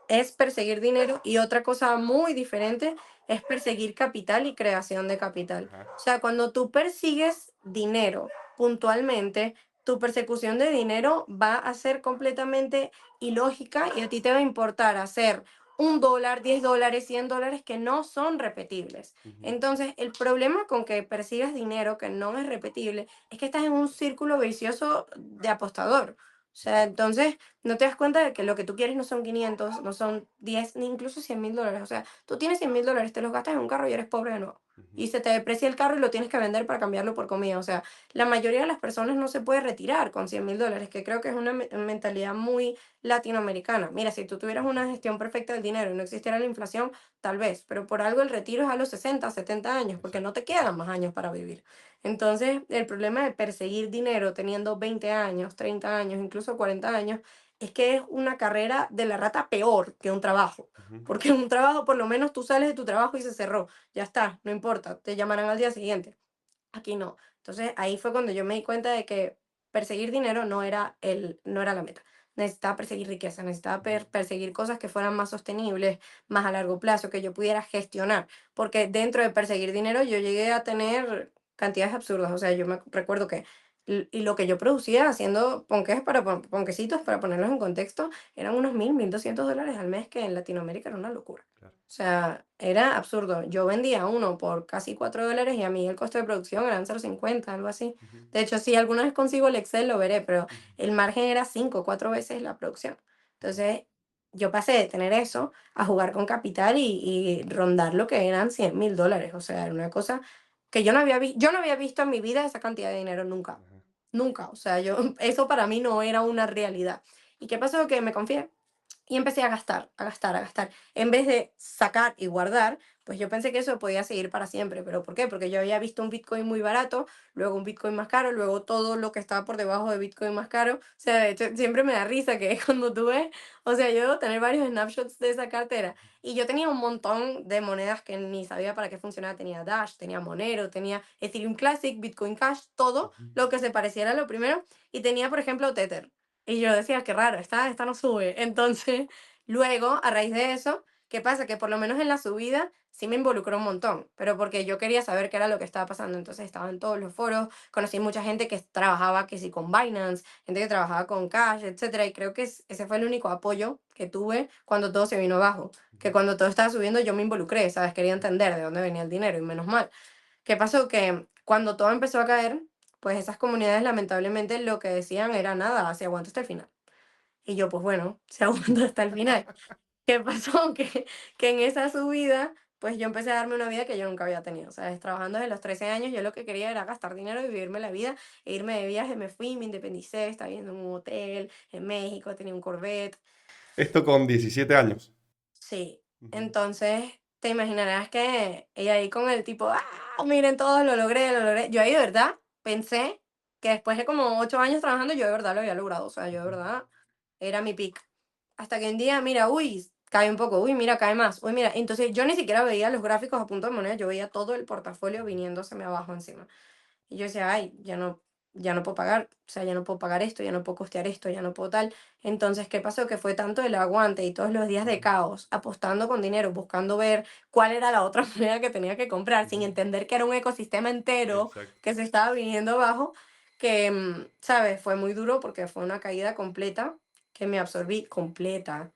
es perseguir dinero y otra cosa muy diferente es perseguir capital y creación de capital. ajá, O sea, cuando tú persigues dinero puntualmente, tu persecución de dinero va a ser completamente ilógica y a ti te va a importar hacer $1, $10, $100 que no son repetibles. ujú, Entonces, el problema con que persigas dinero que no es repetible es que estás en un círculo vicioso de apostador. O sea, entonces no te das cuenta de que lo que tú quieres no son 500, no son 10, ni incluso $100.000. O sea, tú tienes $100.000, te los gastas en un carro y eres pobre de nuevo. ujú, Y se te deprecia el carro y lo tienes que vender para cambiarlo por comida. O sea, la mayoría de las personas no se puede retirar con $100.000, que creo que es una mentalidad muy latinoamericana. Mira, si tú tuvieras ujú, una gestión perfecta del dinero y no existiera la inflación, tal vez, pero por algo el retiro es a los 60, 70 años, porque no exacto. te quedan más años para vivir. Entonces, el problema de perseguir dinero teniendo 20 años, 30 años, incluso 40 años, es que es una carrera de la rata peor que un trabajo. Ujú, Porque en un trabajo, por lo menos tú sales de tu trabajo y se cerró. Ya está, no importa, te llamarán al día siguiente. Aquí no. Entonces ahí fue cuando yo me di cuenta de que perseguir dinero no era la meta. Necesitaba perseguir riqueza, necesitaba ujú, perseguir cosas que fueran más sostenibles, más a largo plazo, que yo pudiera gestionar. Porque dentro de perseguir dinero yo llegué a tener cantidades absurdas. O sea, yo me recuerdo que y lo que yo producía haciendo ponques para ponquecitos, para ponerlos en contexto, eran unos 1.200 dólares al mes, que en Latinoamérica era una locura. claro. O sea, era absurdo. Yo vendía uno por casi $4 y a mí el costo de producción eran 0,50, algo así. Ujú, De hecho, si alguna vez consigo el Excel lo veré, pero ujú, el margen era 5 o 4 veces la producción. ujú, Entonces, yo pasé de tener eso a jugar con capital y rondar lo que eran $100.000. O sea, era una cosa que yo no había visto en mi vida esa cantidad de dinero nunca. ajá, Nunca. O sea, yo, eso para mí no era una realidad. ¿Y qué pasó? Que me confié y empecé a gastar, a gastar, a gastar. En vez de sacar y guardar, Pues yo pensé que eso podía seguir para siempre, pero ¿por qué? Porque yo había visto un Bitcoin muy barato, luego un Bitcoin más caro, luego todo lo que estaba por debajo de Bitcoin más caro. O sea, de hecho, siempre me da risa que cuando tú ves, o sea, yo debo tener varios snapshots de esa cartera y yo tenía un montón de monedas que ni sabía para qué funcionaba. Tenía Dash, tenía Monero, tenía Ethereum Classic, Bitcoin Cash, todo Ujú. lo que se pareciera a lo primero. Y tenía, por ejemplo, Tether. Y yo decía, qué raro, esta no sube. Entonces, luego, a raíz de eso, ¿qué pasa? Que por lo menos en la subida sí me involucró un montón, pero porque yo quería saber qué era lo que estaba pasando. Entonces estaba en todos los foros, conocí mucha gente que trabajaba, que sí, con Binance, gente que trabajaba con Cash, etcétera. Y creo que ese fue el único apoyo que tuve cuando todo se vino abajo. Que Ujú. cuando todo estaba subiendo yo me involucré, ¿sabes? Quería entender de dónde venía el dinero y menos mal. ¿Qué pasó? Que cuando todo empezó a caer, pues esas comunidades lamentablemente lo que decían era nada, se aguanta hasta el final. Y yo, pues bueno, se aguanta hasta el final. ¿Qué pasó? Que en esa subida, pues yo empecé a darme una vida que yo nunca había tenido, ¿sabes? Trabajando desde los 13 años, yo lo que quería era gastar dinero y vivirme la vida, e irme de viaje, me fui, me independicé, estaba viviendo en un hotel en México, tenía un Corvette, Esto con 17 años. sí. Ujú. Entonces, te imaginarás que ella ahí con el tipo, miren todos, lo logré, lo logré. Yo ahí de verdad pensé que después de como 8 años trabajando, yo de verdad lo había logrado, o sea, yo de Ujú. verdad era mi pick. Hasta que un día, mira, uy, cae un poco, uy, mira, cae más, uy, mira. Entonces yo ni siquiera veía los gráficos a punto de moneda, yo veía todo el portafolio viniéndoseme abajo encima. Y yo decía, ay, ya no puedo pagar, o sea, ya no puedo pagar esto, ya no puedo costear esto, ya no puedo tal. Entonces, ¿qué pasó? Que fue tanto el aguante y todos los días de Ujú. caos, apostando con dinero, buscando ver cuál era la otra moneda que tenía que comprar, sin Ujú. entender que era un ecosistema entero Exacto. que se estaba viniendo abajo, que, ¿sabes? Fue muy duro porque fue una caída completa que me absorbí completa.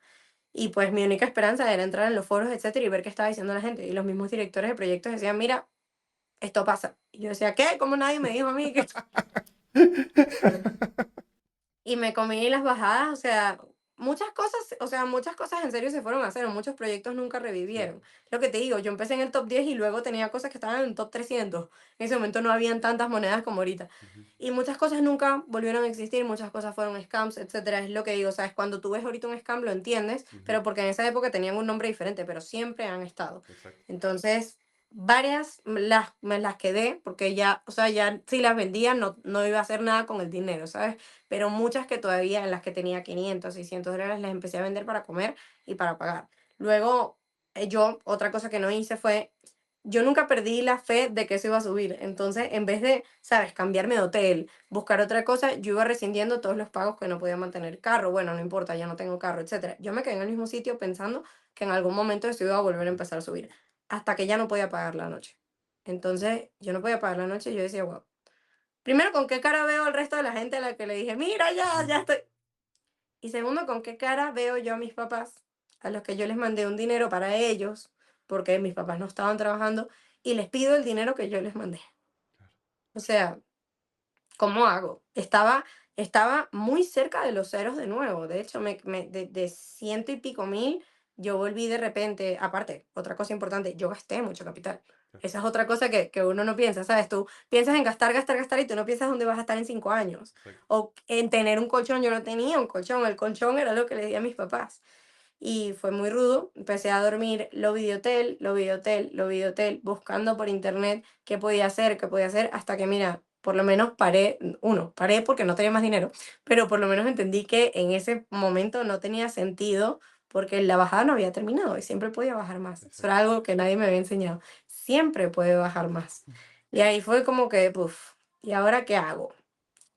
Y pues mi única esperanza era entrar en los foros, etcétera, y ver qué estaba diciendo la gente. Y los mismos directores de proyectos decían, mira, esto pasa. Y yo decía, ¿qué? ¿Cómo nadie me dijo a mí que esto? Y me comí las bajadas, o sea, muchas cosas en serio se fueron a cero, muchos proyectos nunca Sí. revivieron. Lo que te digo, yo empecé en el top 10 y luego tenía cosas que estaban en el top 300. En ese momento no habían tantas monedas como ahorita. Ujú. Y muchas cosas nunca volvieron a existir, muchas cosas fueron scams, etcétera. Es lo que digo, ¿sabes? Cuando tú ves ahorita un scam lo entiendes, Ujú. pero porque en esa época tenían un nombre diferente, pero siempre han estado. Exacto. Entonces, varias me las quedé porque ya, o sea, ya si las vendía no iba a hacer nada con el dinero, ¿sabes? Pero muchas que todavía en las que tenía 500 600 dólares las empecé a vender para comer y para pagar. Luego, otra cosa que no hice fue, yo nunca perdí la fe de que eso iba a subir. Entonces, en vez de, ¿sabes?, cambiarme de hotel, buscar otra cosa, yo iba rescindiendo todos los pagos que no podía mantener. Carro, bueno, no importa, ya no tengo carro, etcétera. Yo me quedé en el mismo sitio pensando que en algún momento eso iba a volver a Ujú. empezar a subir, hasta que ya no podía pagar la noche. Entonces, yo no podía pagar la noche y yo decía, wow. Primero, ¿con qué cara veo al resto de la gente a la que le dije, mira, ya Ujú. estoy? Y segundo, ¿con qué cara veo yo a mis papás, a los que yo les mandé un dinero para ellos, porque mis papás no estaban trabajando, y les pido el dinero que yo les mandé? Claro. O sea, ¿cómo hago? Estaba muy cerca de los ceros de nuevo. De hecho, de ciento y pico mil, yo volví de repente. Aparte, otra cosa importante, yo gasté mucho capital. Claro. Esa es otra cosa que uno no piensa, ¿sabes? Tú piensas en gastar, gastar, gastar y tú no piensas dónde vas a estar en 5 años. Exacto. O en tener un colchón. Yo no tenía un colchón. El colchón era lo que le di a mis papás. Y fue muy rudo. Empecé a dormir lobby de hotel, lobby de hotel, lobby de hotel, buscando por internet qué podía hacer, hasta que, mira, por lo menos paré, paré porque no tenía más dinero, pero por lo menos entendí que en ese momento no tenía sentido porque la bajada no había terminado y siempre podía bajar más. Eso era Exacto. algo que nadie me había enseñado. Siempre puede bajar más. Y ahí fue como que, puf, ¿y ahora qué hago?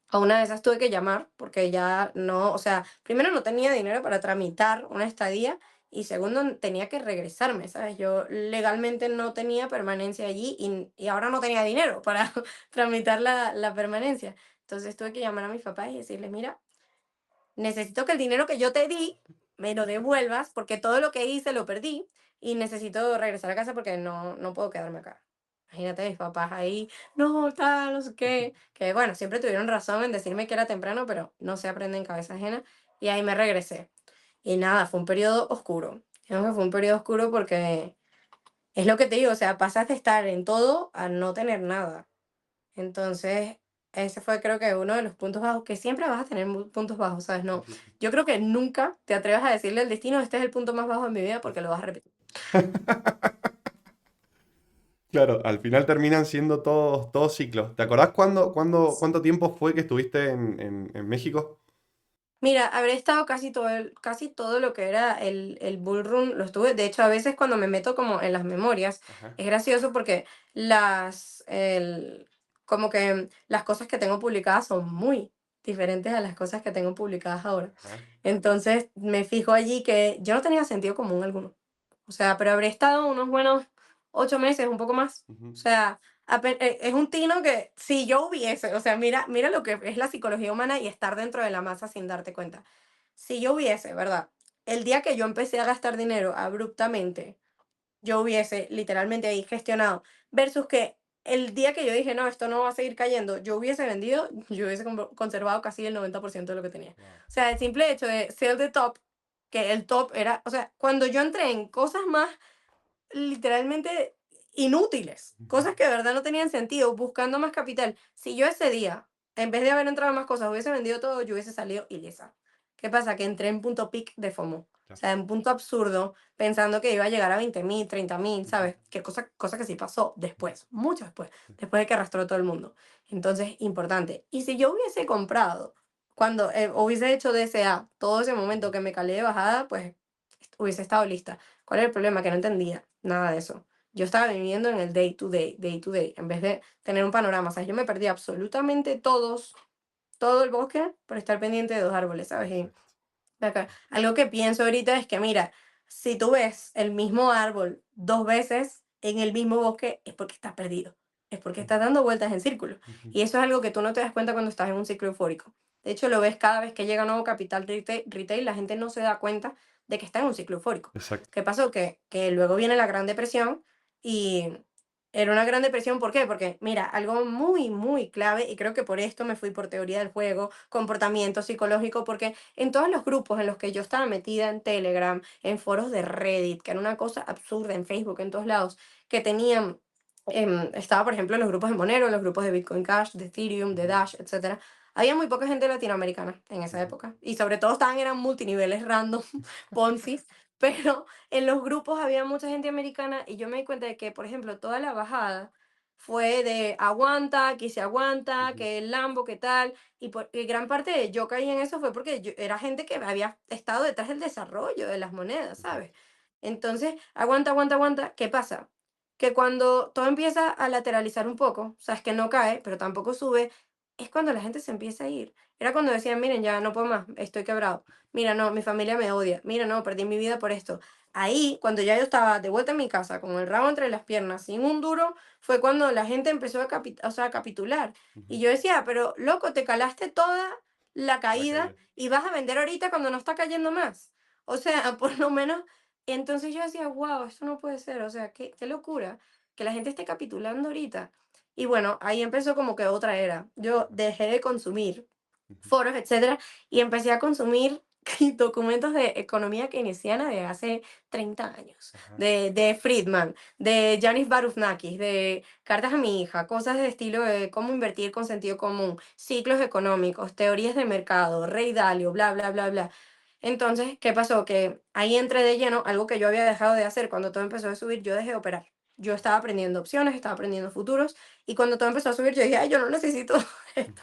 A una de esas tuve que llamar porque ya no, o sea, primero no tenía dinero para tramitar una estadía y segundo tenía que regresarme, ¿sabes? Yo legalmente no tenía permanencia allí y ahora no tenía dinero para tramitar la permanencia. Entonces tuve que llamar a mis papás y decirles, mira, necesito que el dinero que yo te di me lo devuelvas porque todo lo que hice lo perdí y necesito regresar a casa porque no puedo quedarme acá. Imagínate mis papás ahí, no, tal, no sé qué. Que bueno, siempre tuvieron razón en decirme que era temprano, pero no se aprende en cabeza ajena. Y ahí me regresé. Y nada, fue un periodo oscuro. Digamos que fue un periodo oscuro porque es lo que te digo, o sea, pasas de estar en todo a no tener nada. Entonces, ese fue creo que uno de los puntos bajos, que siempre vas a tener puntos bajos, ¿sabes? No, yo creo que nunca te atrevas a decirle al destino, este es el punto más bajo de mi vida, porque lo vas a repetir. Claro, al final terminan siendo todos ciclos. ¿Te acordás cuánto tiempo fue que estuviste en México? Mira, habré estado casi todo lo que era el Bull Run, lo estuve. De hecho, a veces cuando me meto como en las memorias, Ajá, es gracioso porque como que las cosas que tengo publicadas son muy diferentes a las cosas que tengo publicadas ahora. ajá. Entonces, me fijo allí que yo no tenía sentido común alguno. O sea, pero habré estado unos buenos 8 meses, un poco más. O Ujú, sea, es un tino que si yo hubiese, o sea, mira lo que es la psicología humana y estar dentro de la masa sin darte cuenta. Si yo hubiese, ¿verdad? El día que yo empecé a gastar dinero abruptamente, yo hubiese literalmente ahí gestionado, versus que el día que yo dije, no, esto no va a seguir cayendo, yo hubiese vendido, yo hubiese conservado casi el 90% de lo que tenía. wow. O sea, el simple hecho de sell the top, que el top era, o sea, cuando yo entré en cosas más literalmente inútiles, Ujú, cosas que de verdad no tenían sentido, buscando más capital. Si yo ese día, en vez de haber entrado en más cosas, hubiese vendido todo, yo hubiese salido ilesa. ¿Qué pasa? Que entré en punto peak de FOMO. O ya, sea, en punto absurdo, pensando que iba a llegar a 20.000, 30.000, ujú, ¿sabes? Qué cosa que sí pasó ujú, después, mucho después, sí, después de que arrastró todo el mundo. Entonces, importante. Y si yo hubiese comprado, cuando hubiese hecho DSA, todo ese momento ujú, que me calé de bajada, pues hubiese estado lista. ¿Cuál era el problema? Que no entendía nada de eso. Yo estaba viviendo en el day to day, en vez de tener un panorama. O sea, yo me perdí absolutamente todo el bosque por estar pendiente de 2 árboles, ¿sabes? Y perfecto. algo que pienso ahorita es que, mira, si tú ves el mismo árbol 2 veces en el mismo bosque, es porque estás perdido. Es porque Ujú, estás dando vueltas en círculo. ujú, Y eso es algo que tú no te das cuenta cuando estás en un ciclo eufórico. De hecho, lo ves cada vez que llega nuevo capital retail, la gente no se da cuenta de que está en un ciclo eufórico. exacto. ¿Qué pasó? Que luego viene la Gran Depresión y era una Gran Depresión, ¿por qué? Porque, mira, algo muy, muy clave, y creo que por esto me fui por teoría del juego, comportamiento psicológico, porque en todos los grupos en los que yo estaba metida en Telegram, en foros de Reddit, que era una cosa absurda, en Facebook, en todos lados, que tenían, estaba por ejemplo en los grupos de Monero, en los grupos de Bitcoin Cash, de Ethereum, de Ujú, Dash, etcétera. Había muy poca gente latinoamericana en esa ujú, época. Y sobre todo eran multiniveles random, Ponzi, pero en los grupos había mucha gente americana y yo me di cuenta de que, por ejemplo, toda la bajada fue de aguanta, que se aguanta, ujú, que el Lambo, que tal, y gran parte de yo caí en eso fue porque era gente que había estado detrás del desarrollo de las monedas, ¿sabes? perfecto. Entonces, aguanta, aguanta, aguanta. ¿Qué pasa? Que cuando todo empieza a lateralizar un poco, o sea, es que no cae, pero tampoco sube, es cuando la gente se empieza a ir. Era cuando decían, miren, ya no puedo más, estoy quebrado. Mira, no, mi familia me odia. Mira, no, perdí mi vida por esto. Ahí, cuando ya yo estaba de vuelta en mi casa, con el rabo entre las piernas, sin un duro, fue cuando la gente empezó o sea, a capitular. Y Ujú, yo decía, pero loco, te calaste toda la la caída caída. y vas a vender ahorita cuando no está cayendo más. O sea, por lo menos. Entonces yo decía, wow, esto no puede ser. O sea, qué locura que la gente esté capitulando ahorita. Y bueno, ahí empezó como que otra era. Yo dejé de consumir Ujú, foros, etcétera, y empecé a consumir documentos de economía keynesiana de hace 30 años, ajá, de Friedman, de Yanis Varoufakis, de cartas a mi hija, cosas de estilo de cómo invertir con sentido común, ciclos económicos, teorías de mercado, Rey Dalio, bla, bla, bla, bla. Entonces, ¿qué pasó? Que ahí entré de lleno, algo que yo había dejado de hacer cuando todo empezó a subir, yo dejé de operar. Yo estaba aprendiendo opciones, estaba aprendiendo futuros, y cuando todo empezó a subir, yo dije, ay, yo no necesito esto.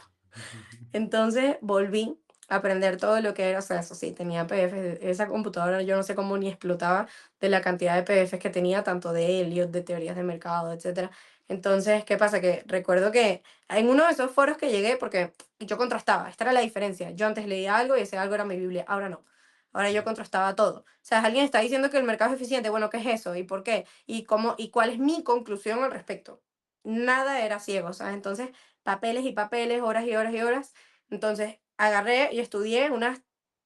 Entonces volví a aprender todo lo que era, o sea, eso sí, tenía PDFs, esa computadora yo no sé cómo ni explotaba de la cantidad de PDFs que tenía, tanto de Elliot, de teorías de mercado, etcétera. Entonces, ¿qué pasa? Que recuerdo que en uno de esos foros que llegué, porque yo contrastaba, esta era la diferencia. Yo antes leía algo y ese algo era mi Biblia, ahora no. Ahora yo contrastaba todo. O sea, alguien está diciendo que el mercado es eficiente, bueno, ¿qué es eso? ¿Y por qué? ¿Y cómo? ¿Y cuál es mi conclusión al respecto? Nada era ciego, ¿sabes? Entonces, papeles y papeles, horas y horas y horas. Entonces, agarré y estudié unas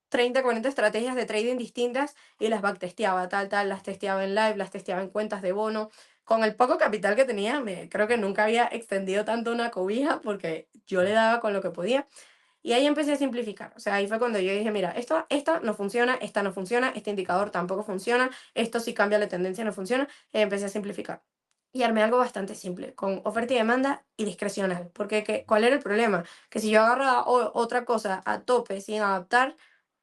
30 40 estrategias de trading distintas y las backtesteaba, tal, tal, las testeaba en live, las testeaba en cuentas de bono. Con el poco capital que tenía, creo que nunca había extendido tanto una cobija porque yo le claro, daba con lo que podía. Y ahí empecé a simplificar. O sea, ahí fue cuando yo dije, mira, esto no funciona, esta no funciona, este ujú, indicador tampoco funciona, esto si cambia la tendencia no funciona. Y empecé a simplificar. Y armé algo bastante simple, con oferta y demanda y discrecional. Porque ujú, ¿cuál era el problema? Que si yo agarraba otra cosa a tope sin adaptar,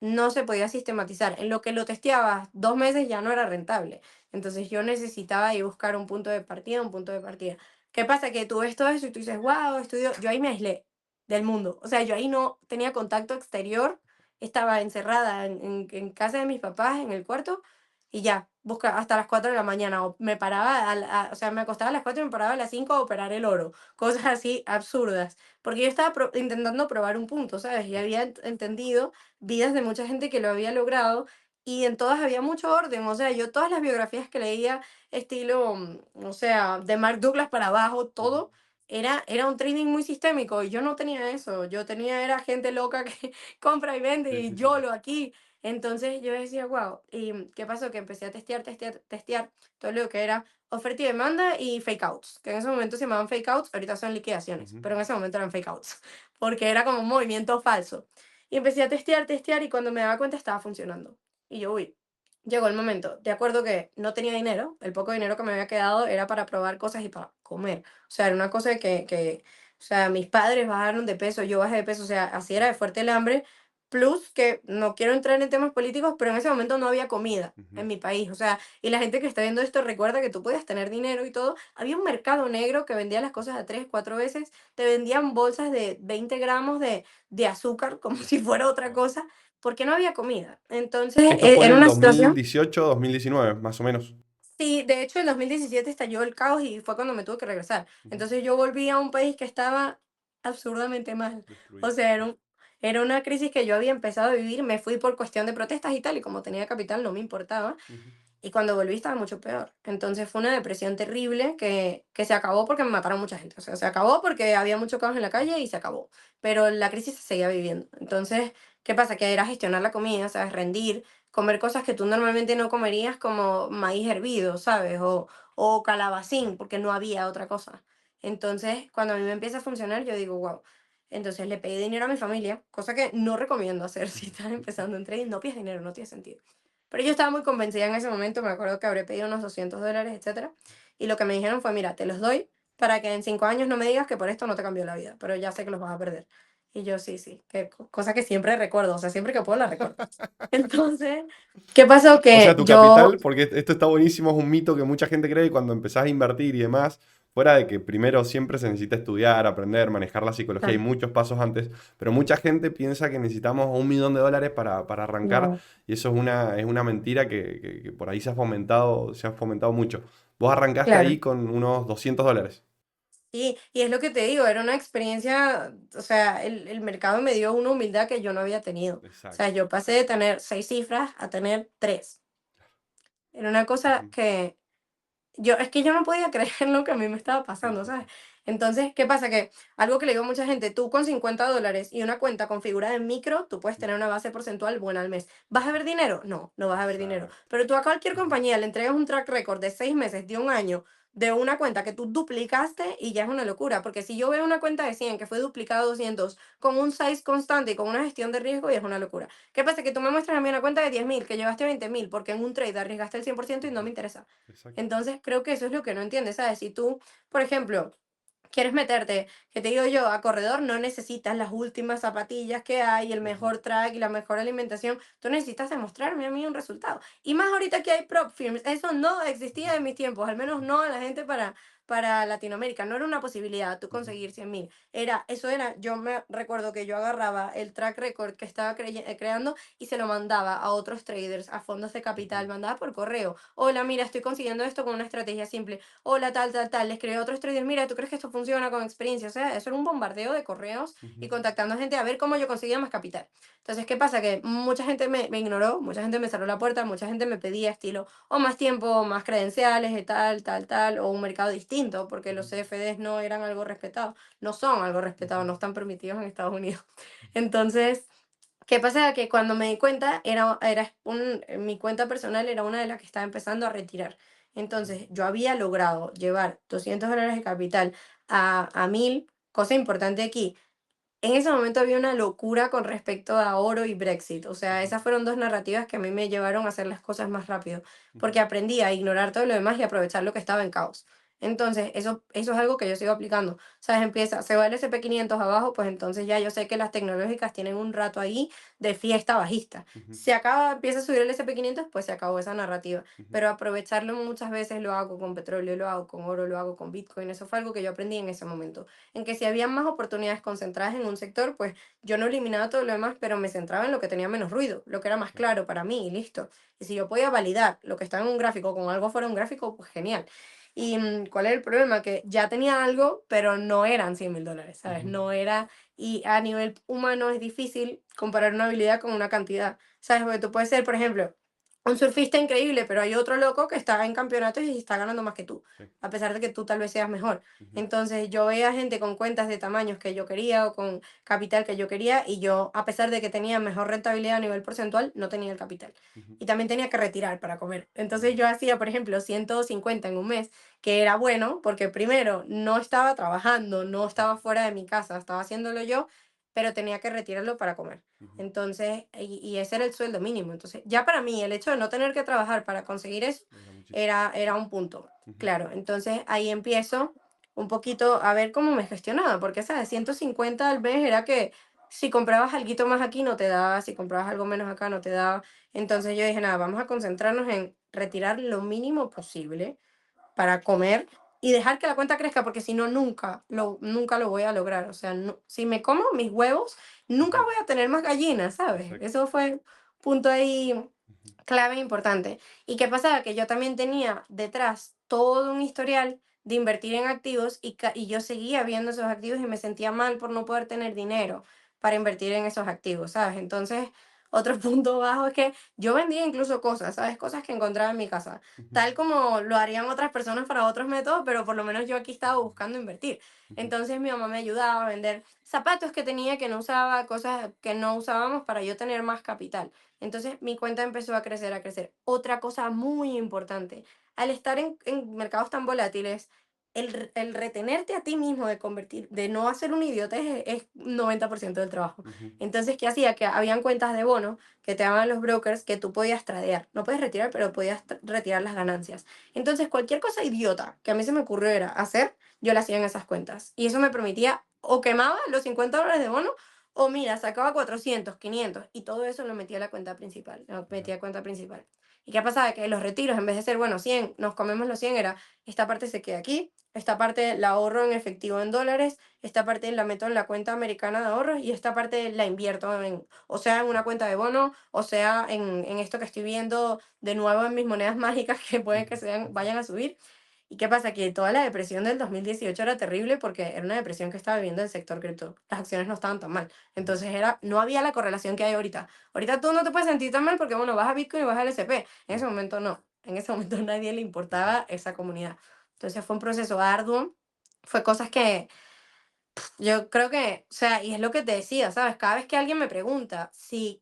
no se podía sistematizar. En lo que lo testeabas 2 meses ya no era rentable. Entonces yo necesitaba ahí buscar un punto de partida, un punto de partida. ¿Qué pasa? Que tú ves todo eso y tú dices, wow, estudio. Yo ahí me aislé del mundo. O sea, yo ahí no tenía contacto exterior, estaba encerrada en casa de mis papás, en el cuarto, y ya, busca hasta las 4 de la mañana. O me paraba, o sea, me acostaba a las 4 y me paraba a las 5 a operar el oro. Cosas así absurdas. Porque yo estaba intentando probar un punto, ¿sabes? Y había entendido vidas de mucha gente que lo había logrado y en todas había mucho orden. O sea, yo todas las biografías que leía, estilo, o sea, de Mark Douglas para abajo, Ujú. todo. Era un trading muy sistémico y yo no tenía eso. Yo tenía, era gente loca que compra y vende Sí, y sí, sí, yo sí. lo aquí. Entonces yo decía, wow. ¿Y qué pasó? Que empecé a testear todo lo que era oferta y demanda y fake outs, que en ese momento se llamaban fake outs, ahorita son liquidaciones, Ujú. pero en ese momento eran fake outs, porque era como un movimiento falso. Y empecé a testear y cuando me daba cuenta estaba funcionando. Y yo, uy, llegó el momento. De acuerdo que no tenía dinero, el poco dinero que me había quedado era para probar cosas y para comer. O sea, era una cosa o sea, mis padres bajaron de peso, yo bajé de peso, o sea, así era de fuerte el hambre. Plus que no quiero entrar en temas políticos, pero en ese momento no había comida Ujú. en mi país. O sea, y la gente que está viendo esto recuerda que tú podías tener dinero y todo. Había un mercado negro que vendía las cosas a 3, 4 veces. Te vendían bolsas de 20 gramos de azúcar como si fuera otra Wow. cosa, porque no había comida. Entonces, Esto fue en era el una dos mil situación. dieciocho 2019 más o menos. Sí, de hecho, en 2017 estalló el caos y fue cuando me tuve que regresar. Ujú. Entonces, yo volví a un país que estaba absurdamente mal. O Destruido. sea, era una crisis que yo había empezado a vivir. Me fui por cuestión de protestas y tal, y como tenía capital, no me importaba. Ujú. Y cuando volví estaba mucho peor. Entonces fue una depresión terrible que se acabó porque me mataron mucha gente. O sea, se acabó porque había mucho caos en la calle y se acabó. Pero la crisis se seguía viviendo. Entonces, ¿qué pasa? Que era gestionar la comida, ¿sabes? Rendir, comer cosas que tú normalmente no comerías como maíz hervido, ¿sabes? O calabacín, porque no había otra cosa. Entonces, cuando a mí me empieza a funcionar, yo digo, wow. Entonces le pedí dinero a mi familia, cosa que no recomiendo hacer si estás empezando en trading. No pides dinero, no tiene sentido. Pero yo estaba muy convencida en ese momento, me acuerdo que habré pedido unos $200, etcétera, y lo que me dijeron fue, mira, te los doy para que en 5 años no me digas que por esto no te cambió la vida, pero ya sé que los vas a perder. Y yo, sí, sí, cosa que siempre recuerdo, o sea, siempre que puedo la recuerdo. Entonces, ¿qué pasó? O sea, Que tu yo, capital, porque esto está buenísimo, es un mito que mucha gente cree cuando empezás a invertir y demás, fuera de que primero siempre se necesita estudiar, aprender, manejar la psicología y ah, muchos pasos antes, pero mucha gente piensa que necesitamos $1 millón para arrancar no, y eso es una mentira que por ahí se ha fomentado mucho. Vos arrancaste ahí claro, con unos $200. sí, y es lo que te digo, era una experiencia, o sea, el mercado me dio una humildad que yo no había tenido. O sea, Exacto. yo pasé de tener 6 cifras a tener tres. Era una cosa Ujú, que es que yo no podía creer lo que a mí me estaba sí, pasando, sí, ¿sabes? sí. Entonces, ¿qué pasa? Que algo que le digo a mucha gente, tú con $50 y una cuenta configurada en micro, tú puedes tener Ujú, una base porcentual buena al mes. ¿Vas a ver dinero? No, no vas a ver dinero. exacto. Pero tú a cualquier Ujú, compañía le entregas un track record de 6 meses, de un año, de una cuenta que tú duplicaste y ya es una locura. Porque si yo veo una cuenta de 100 que fue duplicada a 200 con un size constante y con una gestión de riesgo, ya es una locura. ¿Qué pasa? Que tú me muestras a mí una cuenta de 10.000, que llevaste 20.000, porque en un trade arriesgaste el 100% y no ujú, me interesa. exacto. Entonces, creo que eso es lo que no entiendes, ¿sabes? Si tú, por ejemplo, quieres meterte, que te digo yo, a corredor, no necesitas las últimas zapatillas que hay, el Ujú, mejor track y la mejor alimentación. Tú necesitas demostrarme a mí un resultado. Y más ahorita que hay prop firms, eso no existía en mis tiempos, al menos no a la gente para Latinoamérica. No era una posibilidad tú ujú, conseguir 100.000. Yo me recuerdo que yo agarraba el track record que estaba creando y se lo mandaba a otros traders, a fondos de capital, ujú, mandaba por correo. Hola, mira, estoy consiguiendo esto con una estrategia simple. Hola, tal, tal, tal. Les escribí a otros traders, mira, ¿tú crees que esto funciona con experiencia? O sea, eso era un bombardeo de correos ujú, y contactando a gente a ver cómo yo conseguía más capital. Entonces, ¿qué pasa? Que mucha gente me ignoró, mucha gente me cerró la puerta, mucha gente me pedía estilo, o más tiempo, o más credenciales, de tal, tal, tal, o un mercado distinto, porque los ujú, CFDs no eran algo respetado, no son algo respetado, ujú, no están permitidos en Estados Unidos. Entonces, ¿qué pasa? Que cuando me di cuenta, mi cuenta personal era una de las que estaba empezando a retirar. Entonces, yo había logrado llevar $200 de capital a 1.000. Cosa importante aquí, en ese momento había una locura con respecto a oro y Brexit. O sea, ujú, esas fueron dos narrativas que a mí me llevaron a hacer las cosas más rápido, ujú, porque aprendí a ignorar todo lo demás y aprovechar lo que estaba en caos. Entonces, eso es algo que yo sigo aplicando. ¿Sabes? Se va el SP500 abajo, pues entonces ya yo sé que las tecnológicas tienen un rato ahí de fiesta bajista. Ujú, Se acaba, empieza a subir el SP500, pues se acabó esa narrativa. ujú, Pero aprovecharlo muchas veces lo hago con petróleo, lo hago con oro, lo hago con Bitcoin. Eso fue algo que yo aprendí en ese momento. En que si había más oportunidades concentradas en un sector, pues yo no eliminaba todo lo demás, pero me centraba en lo que tenía menos ruido, lo que era más sí, claro para mí y listo. Y si yo podía validar lo que está en un gráfico con algo fuera de un gráfico, pues genial. Y ¿cuál es el problema? Que ya tenía algo, pero no eran $100.000, ¿sabes? ujú, No era, y a nivel humano es difícil comparar una habilidad con una cantidad, ¿sabes? Porque tú puedes ser, por ejemplo, un surfista increíble, pero hay otro loco que está en campeonatos y está ganando más que tú, sí, a pesar de que tú tal vez seas mejor. ujú, Entonces yo veía gente con cuentas de tamaños que yo quería o con capital que yo quería y yo, a pesar de que tenía mejor rentabilidad a nivel porcentual, no tenía el capital. ujú, Y también tenía que retirar para comer. Entonces mm, yo hacía, por ejemplo, 150 en un mes, que era bueno porque primero no estaba trabajando, no ujú, estaba fuera de mi casa, estaba haciéndolo yo, pero tenía que retirarlo para comer. ujú, Entonces, y ese era el sueldo mínimo. Entonces, ya para mí, el hecho de no tener que trabajar para conseguir eso era muchísimo. era un punto, Ujú, claro. Entonces, ahí empiezo un poquito a ver cómo me gestionaba, porque, ¿sabes? 150 al mes era que si comprabas algo más aquí no te daba, si comprabas algo menos acá no te daba. Entonces yo dije, nada, vamos a concentrarnos en retirar lo mínimo posible para comer y dejar que la cuenta crezca, porque si no, nunca lo voy a lograr. O sea, si me como mis huevos, nunca ujú, voy a tener más gallinas, ¿sabes? exacto. Eso fue un punto ahí Ujú, clave e importante. ¿Y qué pasaba? Que yo también tenía detrás todo un historial de invertir en activos y yo seguía viendo esos activos y me sentía mal por no poder tener dinero para invertir en esos activos, ¿sabes? Entonces, otro punto bajo es que yo vendía incluso cosas, ¿sabes? Cosas que encontraba en mi casa ujú, tal como lo harían otras personas para otros métodos, pero por lo menos yo aquí estaba buscando invertir. ujú, Entonces mi mamá me ayudaba a vender zapatos que tenía que no usaba, cosas que no usábamos para yo tener más capital. Entonces mi cuenta empezó a crecer, a crecer. Otra cosa muy importante, al estar en mercados tan volátiles, el retenerte a ti mismo de convertir, de no hacer un idiota es 90% del trabajo. ujú, Entonces, ¿qué hacía? Que habían cuentas de bono que te daban los brokers que tú podías tradear. No puedes retirar, pero podías retirar las ganancias. Entonces, cualquier cosa idiota que a mí se me ocurriera hacer, yo la hacía en esas cuentas. Y eso me permitía o quemaba los $50 de bono o mira, sacaba 400, 500 y todo eso lo metía a la cuenta principal. Lo ajá, metía a cuenta principal. ¿Y qué pasaba? Que los retiros, en vez de ser, bueno, 100, nos comemos los 100, era esta parte se queda aquí, esta parte la ahorro en efectivo en dólares, esta parte la meto en la cuenta americana de ahorros y esta parte la invierto o sea, en una cuenta de bono, o sea, en esto que estoy viendo de nuevo en mis monedas mágicas que pueden que ujú, ujú, vayan a subir. ¿Y qué pasa? Que toda la depresión del 2018 era terrible porque era una depresión que estaba viviendo el sector cripto. Las acciones no estaban tan mal. ujú, Entonces no había la correlación que hay ahorita. Ahorita tú no te puedes sentir tan mal porque, bueno, vas a Bitcoin y vas al SP. En ese ujú, momento no. En ese momento a nadie le ujú, importaba esa comunidad. Entonces fue un proceso arduo. Fue cosas que yo creo que, o sea, y es lo que te decía, ¿sabes? Cada vez que alguien me pregunta si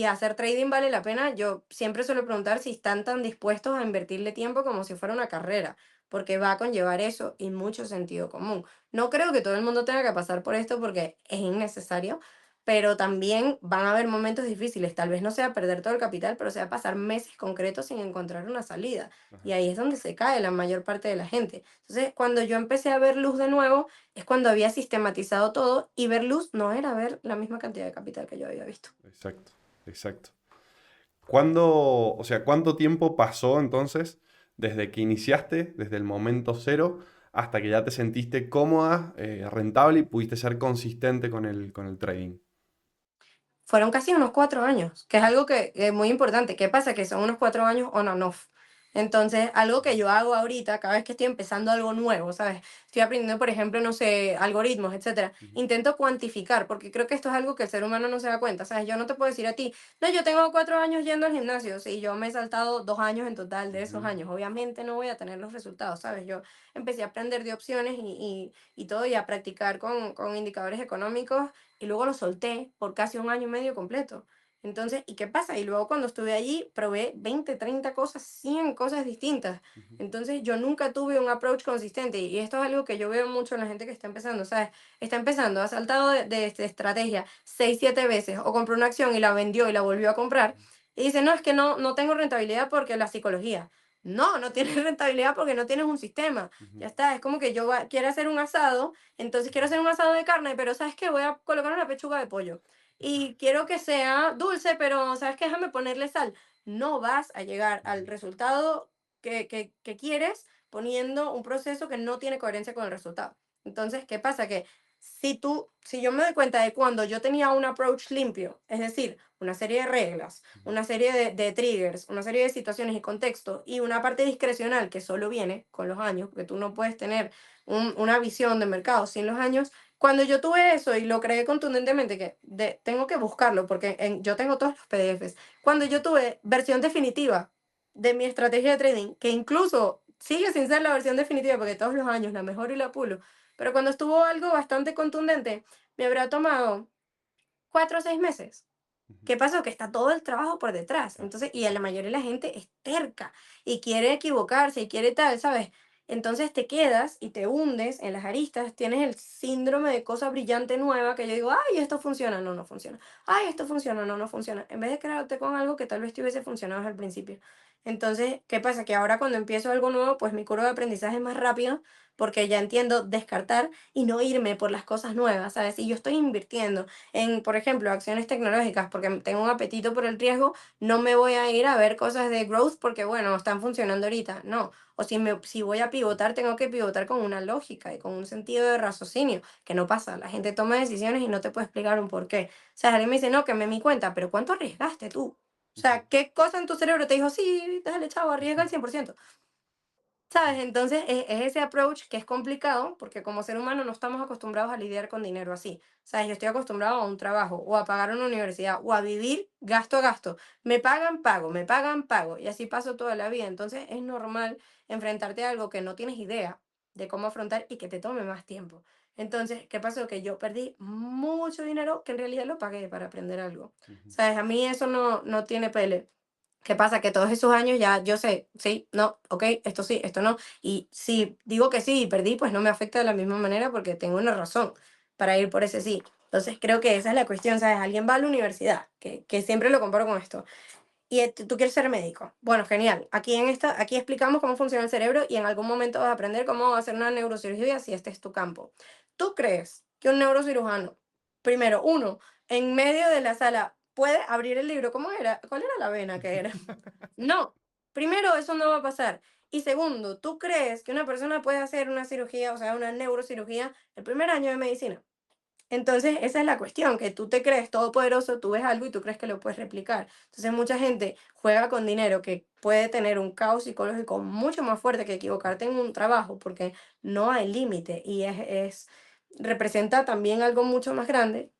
hacer trading vale la pena, yo siempre suelo preguntar si están tan dispuestos a invertirle tiempo como si fuera una carrera, porque va a conllevar eso y mucho sentido común. No creo que todo el mundo tenga que pasar por esto porque es innecesario, pero también van a haber momentos difíciles. Tal vez no sea perder todo el capital, pero sea pasar meses concretos sin encontrar una salida. Y ajá, ahí es donde se cae la mayor parte de la gente. Entonces, cuando yo empecé a ver luz de nuevo, es cuando había sistematizado todo y ver luz no era ver la misma cantidad de capital que yo había visto. exacto, exacto. ¿Cuándo, o sea, cuánto tiempo pasó entonces desde que iniciaste, desde el momento cero, hasta que ya te sentiste cómoda, rentable y pudiste ser consistente con el trading? Fueron casi unos 4 años, que es algo que es muy importante. ¿Qué pasa? Que son unos 4 años on and off. Entonces, algo que yo hago ahorita, cada vez que estoy empezando algo nuevo, ¿sabes? Estoy aprendiendo, por ejemplo, no sé, algoritmos, etcétera. Ujú, Intento cuantificar, porque creo que esto es algo que el ser humano no se da cuenta, ¿sabes? Yo no te puedo decir a ti, no, yo tengo 4 años yendo al gimnasio, sí, yo me he saltado 2 años en total de esos ujú, años. Obviamente no voy a tener los resultados, ¿sabes? Yo empecé a aprender de opciones y todo, y a practicar con indicadores económicos y luego lo solté por casi un año y medio completo. Entonces, ¿y qué pasa? Y luego cuando estuve allí probé 20 30 cosas, 100 cosas distintas. ujú, Entonces yo nunca tuve un approach consistente y esto es algo que yo veo mucho en la gente que está empezando, ¿sabes? Está empezando, ha saltado de estrategia 6 7 veces o compró una acción y la vendió y la volvió a comprar y dice, no, es que no tengo rentabilidad porque la psicología. No, no tienes rentabilidad porque no tienes un sistema. Ya Ujú, está, es como que yo quiero hacer un asado, entonces quiero hacer un asado de carne, pero ¿sabes qué? Voy a colocar una pechuga de pollo. Y quiero que sea dulce, pero ¿sabes qué? Déjame ponerle sal. No vas a llegar al ujú, resultado que quieres poniendo un proceso que no tiene coherencia con el resultado. Entonces, ¿qué pasa? Que si yo me doy cuenta de cuando yo tenía un approach limpio, es decir, una serie de reglas, ujú, una serie de triggers, una serie de situaciones y contextos y una parte discrecional que solo viene con los años, porque tú no puedes tener una visión de mercado sin los años. Cuando yo tuve eso y lo creé contundentemente, que tengo que buscarlo porque yo tengo todos los PDFs, cuando yo tuve versión definitiva de mi estrategia de trading, que incluso sigue sin ser la versión definitiva porque todos los años la mejoro y la pulo, pero cuando estuvo algo bastante contundente, me habrá tomado 4 o 6 meses. ujú, ¿Qué pasó? Que está todo el trabajo por detrás. claro, Entonces, y a la mayoría de la gente es terca y quiere equivocarse y quiere tal, ¿sabes? Entonces te quedas y te hundes en las aristas, tienes el síndrome de cosa brillante nueva que yo digo, ay, esto funciona, no, no funciona. Ay, esto funciona, no, no funciona. En vez de quedarte con algo que tal vez te hubiese funcionado desde el principio. Entonces, ¿qué pasa? Que ahora cuando empiezo algo nuevo, pues mi curva de aprendizaje es más rápido porque ya entiendo descartar y no irme por las cosas nuevas, ¿sabes? Y yo estoy invirtiendo en, por ejemplo, acciones tecnológicas, porque tengo un apetito por el riesgo, no me voy a ir a ver cosas de growth porque, bueno, están funcionando ahorita. No. O si voy a pivotar, tengo que pivotar con una lógica y con un sentido de raciocinio, que no pasa. La gente toma decisiones y no te puede explicar un por qué. O sea, alguien me dice, no, que me mi cuenta, pero ¿cuánto arriesgaste tú? O ujú, sea, ¿qué cosa en tu cerebro te dijo, sí, dale, chavo, arriesga el 100%? ujú, ¿Sabes? Entonces es ese approach que es complicado porque como ser humano no estamos acostumbrados a lidiar con dinero así. ¿Sabes? Yo estoy acostumbrado a un trabajo o a pagar una universidad o a vivir gasto a gasto. Me pagan, pago, me pagan, pago. Y así paso toda la vida. Entonces es normal enfrentarte a algo que no tienes idea de cómo afrontar y que te tome más tiempo. Entonces, ¿qué pasó? Que yo perdí mucho dinero que en realidad lo pagué para aprender algo. ujú, ¿Sabes? A mí eso no tiene pele. ¿Qué pasa? Que todos esos años ya yo sé, sí, no, ok, esto sí, esto no. Y si digo que sí y perdí, pues no me afecta de la misma manera porque tengo una razón para ir por ese sí. Entonces creo que esa es la cuestión, ¿sabes? Alguien va a la universidad, que siempre lo comparo con esto, y tú quieres ser médico. Bueno, genial. Aquí explicamos cómo funciona el cerebro y en algún momento vas a aprender cómo hacer una neurocirugía si este es tu campo. ¿Tú crees que un neurocirujano, primero, uno, en medio de la sala, puede abrir el libro? ¿Cómo era? ¿Cuál era la vena que era? No, primero eso no va a pasar. Y segundo, ¿tú crees que una persona puede hacer una cirugía, o sea, una neurocirugía, el primer año de medicina? Entonces, esa es la cuestión, que tú te crees todopoderoso, tú ves algo y tú crees que lo puedes replicar. Entonces, mucha gente juega con dinero que puede tener un caos psicológico mucho más fuerte que equivocarte en un trabajo, porque no hay límite y representa también algo mucho más grande.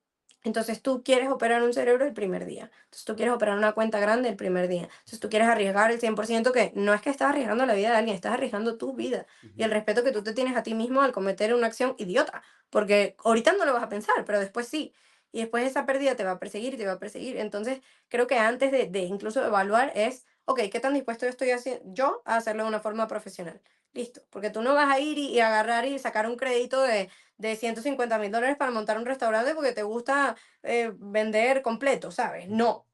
Entonces, tú quieres operar un cerebro el primer día. Entonces, tú quieres operar una cuenta grande el primer día. Entonces, tú quieres arriesgar el 100% que no es que estás arriesgando la vida de alguien, estás arriesgando tu vida y ujú, el respeto que tú te tienes a ti mismo al cometer una acción idiota. Porque ahorita no lo vas a pensar, pero después sí. Y después esa pérdida te va a perseguir y te va a perseguir. Entonces, creo que antes de incluso evaluar es, ok, ¿qué tan dispuesto estoy yo a hacerlo de una forma profesional? Listo. Porque tú no vas a ir y agarrar y sacar un crédito de $150,000 para montar un restaurante porque te gusta vender completo, ¿sabes? No.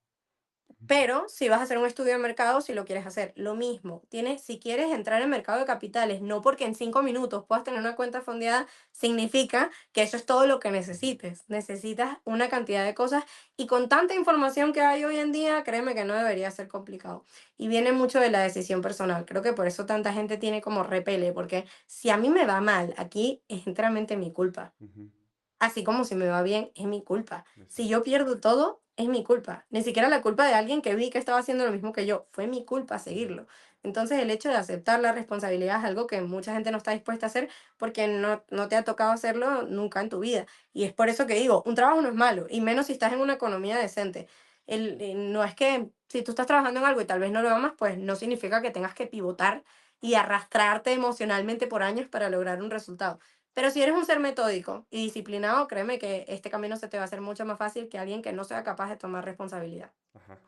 Pero si vas a hacer un estudio de mercado, si lo quieres hacer, lo mismo. Si quieres entrar en el mercado de capitales, no porque en 5 minutos puedas tener una cuenta fondeada, significa que eso es todo lo que necesites. Necesitas una cantidad de cosas y con tanta información que hay hoy en día, créeme que no debería ser complicado. Y viene mucho de la decisión personal. Creo que por eso tanta gente tiene como repele, porque si a mí me va mal, aquí es enteramente mi culpa. ujú, Así como si me va bien, es mi culpa. Si exacto, yo pierdo todo, es mi culpa. Ni siquiera la culpa de alguien que vi que estaba haciendo lo mismo que yo. Fue mi culpa ujú, seguirlo. Entonces, el hecho de aceptar la responsabilidad es algo que mucha gente no está dispuesta a hacer porque no te ha tocado hacerlo nunca en tu vida. Y es por eso que digo, un trabajo no es malo, y menos si estás en una economía decente. No es que si tú estás trabajando en algo y tal vez no lo amas, pues no significa que tengas que pivotar y arrastrarte emocionalmente por años para lograr un resultado. Pero si eres un ser metódico y disciplinado, créeme que este camino se te va a hacer mucho más fácil que alguien que no sea capaz de tomar responsabilidad. ajá.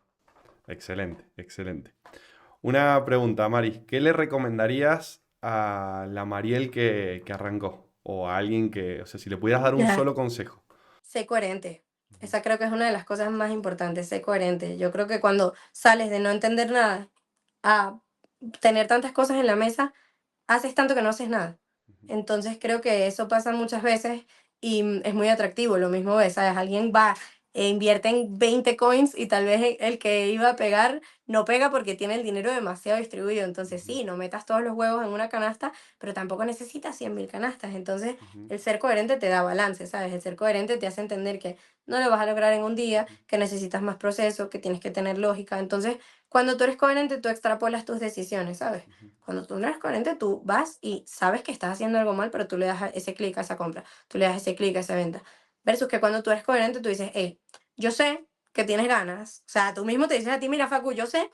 Excelente, excelente. Una pregunta, Maris, ¿qué le recomendarías a la Mariel que arrancó? O a alguien que, o sea, si le pudieras dar un Ya. solo consejo. Sé coherente. Ujú, Esa creo que es una de las cosas más importantes, sé coherente. Yo creo que cuando sales de no entender nada a tener tantas cosas en la mesa, haces tanto que no haces nada. ujú, Entonces creo que eso pasa muchas veces y es muy atractivo. Lo mismo es, ¿sabes? Alguien va e invierte en 20 coins y tal vez el que iba a pegar no pega porque tiene el dinero demasiado distribuido. Entonces ujú, sí, no metas todos los huevos en una canasta, pero tampoco necesitas 100.000 canastas. Entonces ujú, el ser coherente te da balance, ¿sabes? El ser coherente te hace entender que no lo vas a lograr en un día, ujú, que necesitas más proceso, que tienes que tener lógica. Entonces, cuando tú eres coherente, tú extrapolas tus decisiones, ¿sabes? ujú, Cuando tú no eres coherente, tú vas y sabes que estás haciendo algo mal, pero tú le das ese clic a esa compra, tú le das ese clic a esa venta. Versus que cuando tú eres coherente, tú dices, hey, yo sé que tienes ganas. O sea, tú mismo te dices a ti, mira, Facu, yo sé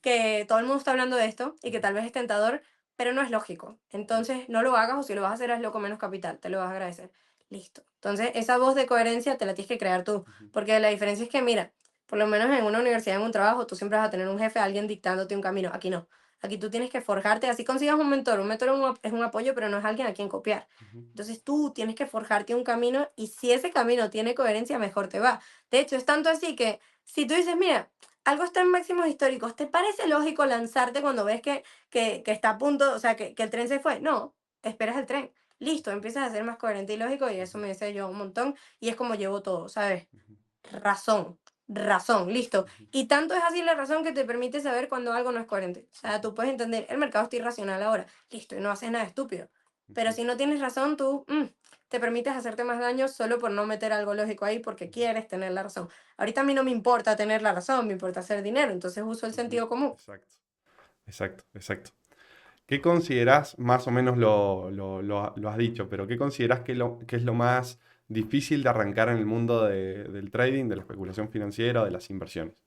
que todo el mundo está hablando de esto y que ujú, tal vez es tentador, pero no es lógico. Entonces, no lo hagas o si lo vas a hacer, hazlo con menos capital, te lo vas a agradecer. Listo. Entonces, esa voz de coherencia te la tienes que crear tú, ujú, porque la diferencia es que, mira, por lo menos en una universidad, en un trabajo, tú siempre vas a tener un jefe, alguien dictándote un camino. Aquí no. Aquí tú tienes que forjarte, así consigas un mentor. Un mentor es un apoyo, pero no es alguien a quien copiar. ujú, Entonces tú tienes que forjarte un camino y si ese camino tiene coherencia, mejor te va. De hecho, es tanto así que si tú dices, mira, algo está en máximos históricos, ¿te parece lógico lanzarte cuando ves que está a punto, o sea, que el tren se fue? No, esperas el tren. Listo, empiezas a ser más coherente y lógico y eso ujú, me dice yo un montón y es como llevo todo, ¿sabes? ujú, Razón, razón, listo. ujú, Y tanto es así la razón que te permite saber cuando algo no es coherente. O sea, tú puedes entender, el mercado está irracional ahora, listo, y no haces nada estúpido. Pero ujú, si no tienes razón, tú te permites hacerte más daño solo por no meter algo lógico ahí porque ujú, quieres tener la razón. Ahorita a mí no me importa tener la razón, me importa hacer dinero, entonces uso el ujú. sentido común. Exacto, exacto, exacto. ¿Qué considerás, más o menos lo has dicho, pero qué considerás que es lo más difícil de arrancar en el mundo del trading, de la especulación financiera o de las inversiones?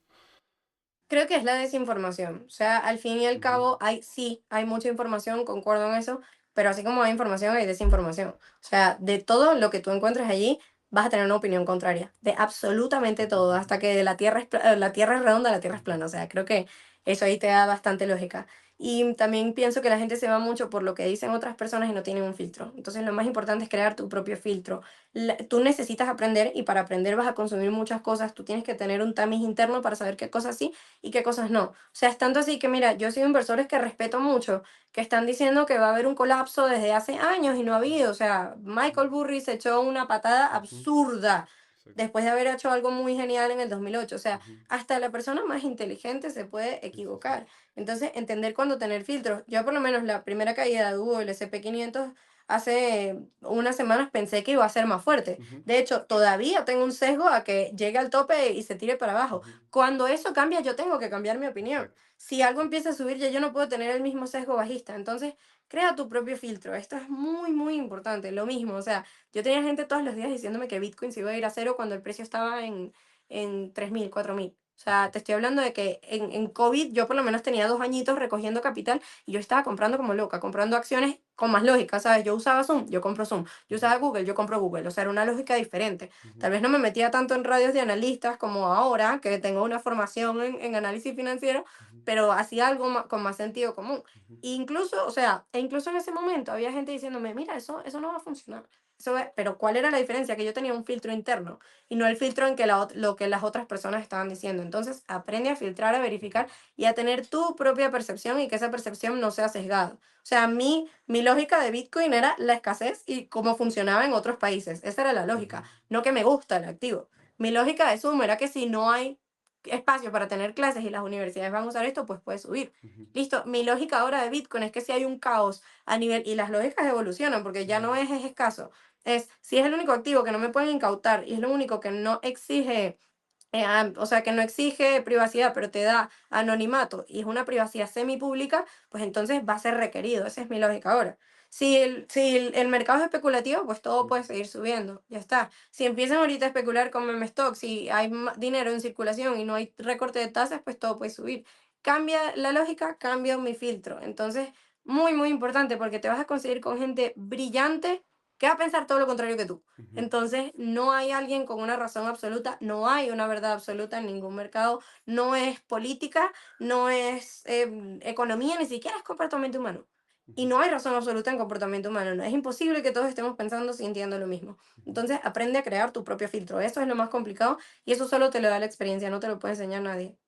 Creo que es la desinformación. O sea, al fin y al Ujú, cabo, sí, hay mucha información, concuerdo en eso, pero así como hay información, hay desinformación. O sea, de todo lo que tú encuentres allí, vas a tener una opinión contraria, de absolutamente ujú, todo, hasta que la tierra es redonda, la tierra es ujú, plana. O sea, creo que eso ahí te da bastante lógica. Y también pienso que la gente se va mucho por lo que dicen otras personas y no tienen un filtro. Entonces, lo más importante es crear tu propio filtro. Tú necesitas aprender y para aprender vas a consumir muchas cosas. Tú tienes que tener un tamiz interno para saber qué cosas sí y qué cosas no. O sea, es tanto así que, mira, yo soy inversores que respeto mucho, que están diciendo que va a haber un colapso desde hace años y no ha habido. O sea, Michael Burry se echó una patada ujú, absurda exacto, después de haber hecho algo muy genial en el 2008. O sea, ujú, hasta la persona más inteligente se puede sí, sí, sí, equivocar. Entonces, entender cuándo tener filtros. Yo por lo menos la primera caída de Hugo, el SP500, hace unas semanas pensé que iba a ser más fuerte. ujú, De hecho, todavía tengo un sesgo a que llegue al tope y se tire para abajo. ujú, Cuando eso cambia, yo tengo que cambiar mi opinión. exacto, Si algo empieza a subir, ya yo no puedo tener el mismo sesgo bajista. Entonces, crea tu propio filtro. Esto es muy, muy importante. Lo mismo, o sea, yo tenía gente todos los días diciéndome que Bitcoin se iba a ir a cero cuando el precio estaba en 3.000 4.000. O sea, ujú, te estoy hablando de que en COVID yo por lo menos tenía 2 añitos recogiendo capital y yo estaba comprando como loca, comprando acciones con más lógica, ¿sabes? Yo usaba Zoom, yo compro Zoom. Yo ujú, usaba Google, yo compro Google. O sea, era una lógica diferente. ujú, Tal vez no me metía tanto en radios de analistas como ahora, que tengo una formación en análisis financiero, ujú, pero hacía algo con más sentido común. ujú, Incluso, o sea, e incluso en ese momento había gente diciéndome, mira, eso no va a funcionar. Pero ¿cuál era la diferencia? Que yo tenía un filtro interno y no el filtro en que lo que las otras personas estaban diciendo. Entonces, aprende a filtrar, a ujú, verificar y a tener tu propia percepción y que esa percepción no sea sesgada. O sea, mi lógica de Bitcoin era la escasez y cómo funcionaba en otros países. Esa era la ujú, lógica, no que me gusta el activo. Mi lógica de Zoom era que si no hay espacio para tener clases y las universidades van a usar esto, pues puede subir. ujú, Listo, mi lógica ahora de Bitcoin es que si hay un caos a nivel, y las lógicas evolucionan porque ya no es escaso, es si es el único activo que no me pueden incautar y es lo único que no exige o sea, que no exige privacidad, pero te da anonimato y es una privacidad semipública, pues entonces va a ser requerido. Esa es mi lógica ahora. Si el mercado es especulativo, pues todo ujú, puede seguir subiendo. Ya está. Si empiezan ahorita a especular con meme stocks, si hay dinero en circulación y no hay recorte de tasas, pues todo puede subir. Cambia la lógica, cambia mi filtro. Entonces, muy, muy importante porque te vas a conseguir con gente brillante que va a pensar todo lo contrario que tú. ujú, Entonces, no hay alguien con una razón absoluta, no hay una verdad absoluta en ningún mercado, no es política, no es economía, ni siquiera es comportamiento humano. Y ujú, no hay razón absoluta en comportamiento humano. No es imposible que todos estemos pensando, sintiendo lo mismo. ujú. Entonces, aprende a crear tu propio filtro. Eso es lo más complicado y eso solo te lo da la experiencia, no te lo puede enseñar nadie.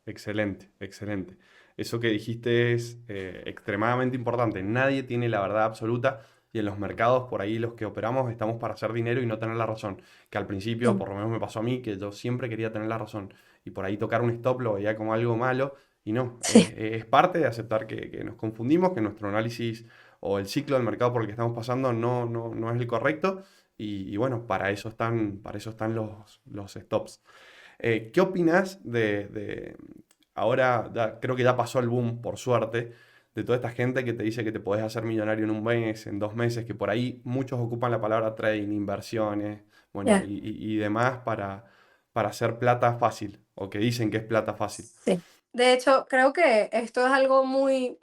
Excelente, excelente. Eso que dijiste es extremadamente importante. Nadie tiene la verdad absoluta y en los mercados por ahí los que operamos estamos para hacer dinero y no tener la razón. Que al principio, Sí, por lo menos me pasó a mí, que yo siempre quería tener la razón y por ahí tocar un stop lo veía como algo malo y no, sí, es parte de aceptar que nos confundimos, que nuestro análisis o el ciclo del mercado por el que estamos pasando no es el correcto y bueno, para eso están los stops. ¿Qué opinas ahora creo que ya pasó el boom, por suerte, de toda esta gente que te dice que te podés hacer millonario en un mes, en 2 meses, que por ahí muchos ocupan la palabra trading, inversiones, bueno, ya, y demás para hacer plata fácil, o que dicen que es plata fácil? sí. De hecho, creo que esto es algo muy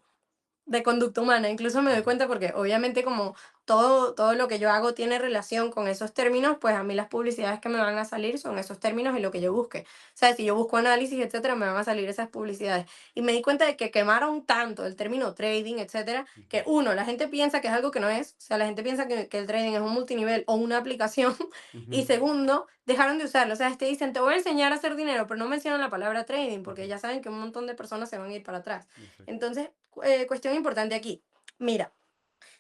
de conducta humana. Incluso me doy Ujú, cuenta porque obviamente como todo lo que yo hago tiene relación con esos términos, pues a mí las publicidades que me van a salir son esos términos y lo que yo busque. O sea, si yo busco análisis, etcétera, me van a salir esas publicidades. Y me di cuenta de que quemaron tanto el término trading, etcétera, ujú, que uno, la gente piensa que es algo que no es. O sea, la gente piensa que el trading es un multinivel o una aplicación. ujú, Y segundo, dejaron de usarlo. O sea, te dicen, te voy a enseñar a hacer dinero, pero no mencionan la palabra trading ujú, porque ya saben que un montón de personas se van a ir para atrás. exacto. Entonces, cuestión importante aquí. Mira,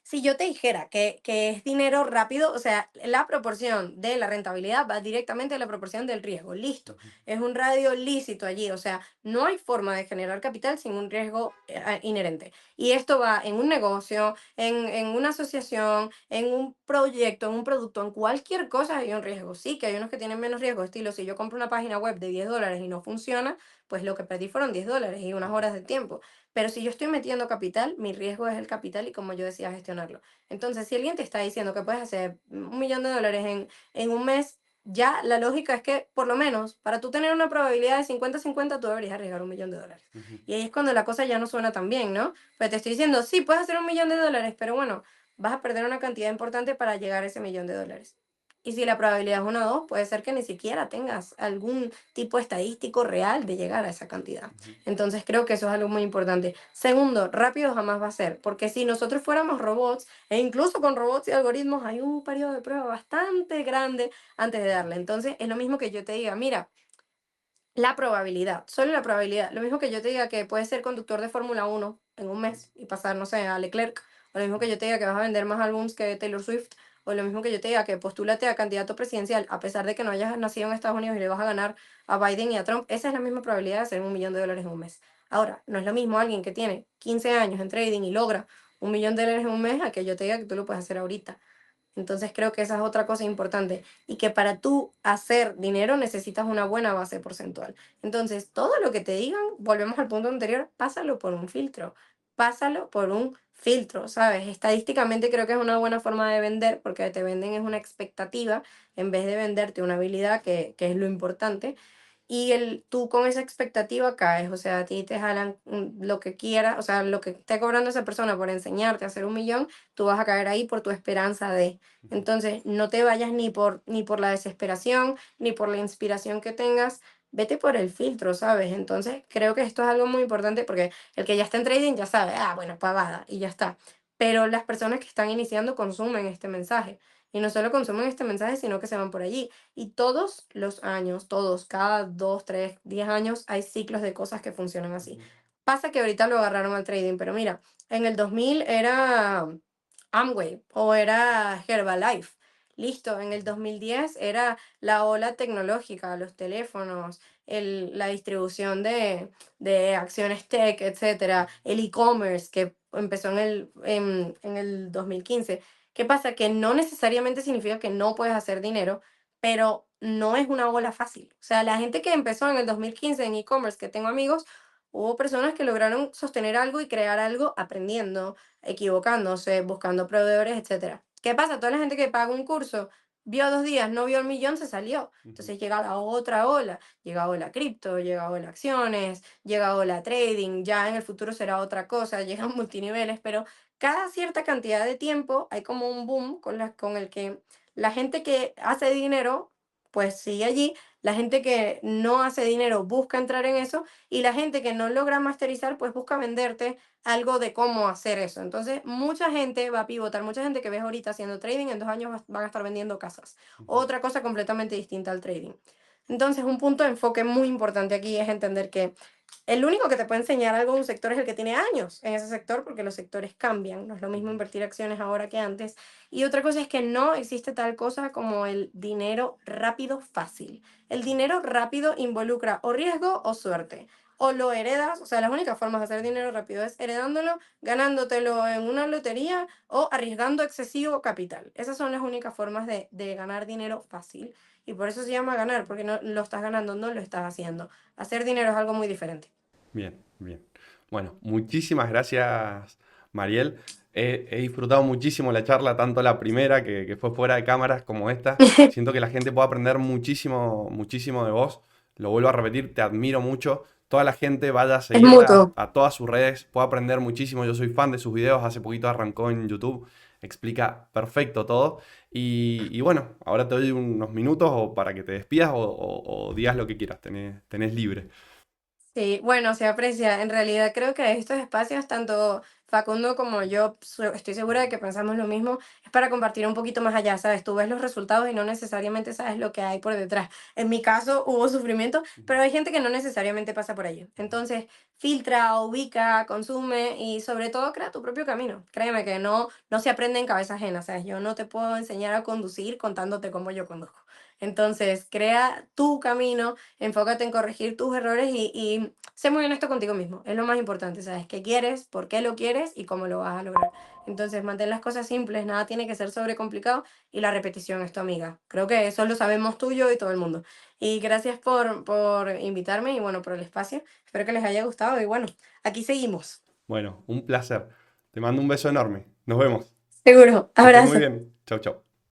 si yo te dijera que es dinero rápido, o sea, la proporción de la rentabilidad va directamente a la proporción del riesgo. Listo. Ujú, Es un radio lícito allí. O sea, no hay forma de generar capital sin un riesgo inherente. Y esto va en un negocio, en una asociación, en un proyecto, en un producto, en cualquier cosa hay un riesgo. Sí, que hay unos que tienen menos riesgo. Estilo, si yo compro una página web de $10 y no funciona, pues lo que perdí fueron $10 y unas ujú, horas de tiempo. Pero si yo estoy metiendo capital, mi riesgo es el capital y como yo decía, gestionarlo. Entonces, si alguien te está diciendo que puedes hacer $1 millón en un mes, ya la lógica es que, por lo menos, para tú tener una probabilidad de 50-50, tú deberías arriesgar $1 millón. ujú, Y ahí es cuando la cosa ya no suena tan bien, ¿no? Pues te estoy diciendo, sí, puedes hacer $1 millón, pero bueno, vas a perder una cantidad importante para llegar a ese $1 millón. Y si la probabilidad es 1 o 2, puede ser que ni siquiera tengas algún tipo estadístico real de llegar a esa cantidad. ujú, Entonces creo que eso es algo muy importante. Segundo, rápido jamás va a ser, porque si nosotros fuéramos robots, e incluso con robots y algoritmos, hay un periodo de prueba bastante grande antes de darle. Entonces es lo mismo que yo te diga, mira, la probabilidad, solo la probabilidad. Lo mismo que yo te diga que puedes ser conductor de Fórmula 1 en un mes y pasar, no sé, a Leclerc. O lo mismo que yo te diga que vas a vender más álbums que Taylor Swift. O lo mismo que yo te diga que postúlate a candidato presidencial, a pesar de que no hayas nacido en Estados Unidos y le vas a ganar a Biden y a Trump. Esa es la misma probabilidad de hacer $1 millón en un mes. Ahora, no es lo mismo alguien que tiene 15 años en trading y logra $1 millón en un mes a que yo te diga que tú lo puedes hacer ahorita. Entonces creo que esa es otra cosa importante y que para tú hacer dinero necesitas una buena base porcentual. Entonces, todo lo que te digan, volvemos al punto anterior, pásalo por un filtro, pásalo por un filtro, ¿sabes? Estadísticamente creo que es una buena forma de vender porque te venden es una expectativa en vez de venderte una habilidad que es lo importante. Y tú con esa expectativa caes, o sea, a ti te jalan lo que quieras, o sea, lo que esté cobrando esa persona por enseñarte a hacer 1 millón, tú vas a caer ahí por tu esperanza de. ujú, Entonces, no te vayas ni por la desesperación, ni por la inspiración que tengas, vete por el filtro, ¿sabes? Entonces, creo que esto es algo muy importante porque el que ya está en trading ya sabe, bueno, pagada y ya está. Pero las personas que están iniciando consumen este mensaje. Y no solo consumen este mensaje, sino que se van por allí. Y todos los años, todos, cada 2, 3, 10 años, hay ciclos de cosas que funcionan así. ujú, Pasa que ahorita lo agarraron al trading, pero mira, en el 2000 era Amway o era Herbalife. Listo, en el 2010 era la ola tecnológica, los teléfonos, la distribución de acciones tech, etcétera, el e-commerce que empezó en el 2015. ¿Qué pasa? Que no necesariamente significa que no puedes hacer dinero, pero no es una ola fácil. O sea, la gente que empezó en el 2015 en e-commerce, que tengo amigos, hubo personas que lograron sostener algo y crear algo aprendiendo, equivocándose, buscando proveedores, etcétera. ¿Qué pasa? Toda la gente que paga un curso, vio 2 días, no vio el millón, se salió. ujú, Entonces llega la otra ola, llega ola cripto, llega ola acciones, llega ola trading, ya en el futuro será otra cosa, llegan multiniveles, pero cada cierta cantidad de tiempo hay como un boom con el que la gente que hace dinero, pues sigue allí, la gente que no hace dinero busca entrar en eso y la gente que no logra masterizar, pues busca venderte algo de cómo hacer eso. Entonces, mucha gente va a pivotar, mucha gente que ves ahorita haciendo trading, en 2 años van a estar vendiendo casas. ujú, Otra cosa completamente distinta al trading. Entonces, un punto de enfoque muy importante aquí es entender que El único que te puede enseñar algo de un sector es el que tiene años en ese sector, porque los sectores cambian, no es lo mismo Ujú. invertir acciones ahora que antes. Y otra cosa es que no existe tal cosa como el dinero rápido fácil. El dinero rápido involucra o riesgo o suerte. O lo heredas, o sea, las únicas formas de hacer dinero rápido es heredándolo, ganándotelo en una lotería o arriesgando excesivo capital. Esas son las únicas formas de ganar dinero fácil. Y por eso se llama ganar, porque no lo estás ganando, no lo estás haciendo. Hacer dinero es algo muy diferente. Bien, bien. Bueno, muchísimas gracias, Mariel. He disfrutado muchísimo la charla, tanto la primera que fue fuera de cámaras como esta. Siento que la gente puede aprender muchísimo, muchísimo de vos. Lo vuelvo a repetir, te admiro mucho. Toda la gente vaya a Es seguirla mutuo. a todas sus redes, puede aprender muchísimo. Yo soy fan de sus videos, hace poquito arrancó en YouTube, explica perfecto todo. Y bueno, ahora te doy unos minutos o para que te despidas o digas lo que quieras, tenés libre. Sí, bueno, se aprecia. En realidad creo que estos espacios, tanto Facundo como yo, estoy segura de que pensamos lo mismo, es para compartir un poquito más allá, ¿sabes? Tú ves los resultados y no necesariamente sabes lo que hay por detrás. En mi caso hubo sufrimiento, pero hay gente que no necesariamente pasa por ello. Entonces, filtra, ubica, consume y sobre todo crea tu propio camino. Créeme que no se aprende en cabeza ajena, ¿sabes? Yo no te puedo enseñar a conducir contándote cómo yo conduzco. Entonces, crea tu camino, enfócate en corregir tus errores y sé muy honesto contigo mismo. Es lo más importante, ¿sabes? ¿Qué quieres? ¿Por qué lo quieres? Y cómo lo vas a lograr. Entonces, mantén las cosas simples, nada tiene que ser sobrecomplicado y la repetición es tu amiga. Creo que eso lo sabemos tú, yo y todo el mundo. Y gracias por invitarme y bueno, por el espacio. Espero que les haya gustado y bueno, aquí seguimos. Bueno, un placer. Te mando un beso enorme. Nos vemos. Seguro. Que estés muy Abrazo. bien. Chau, chau.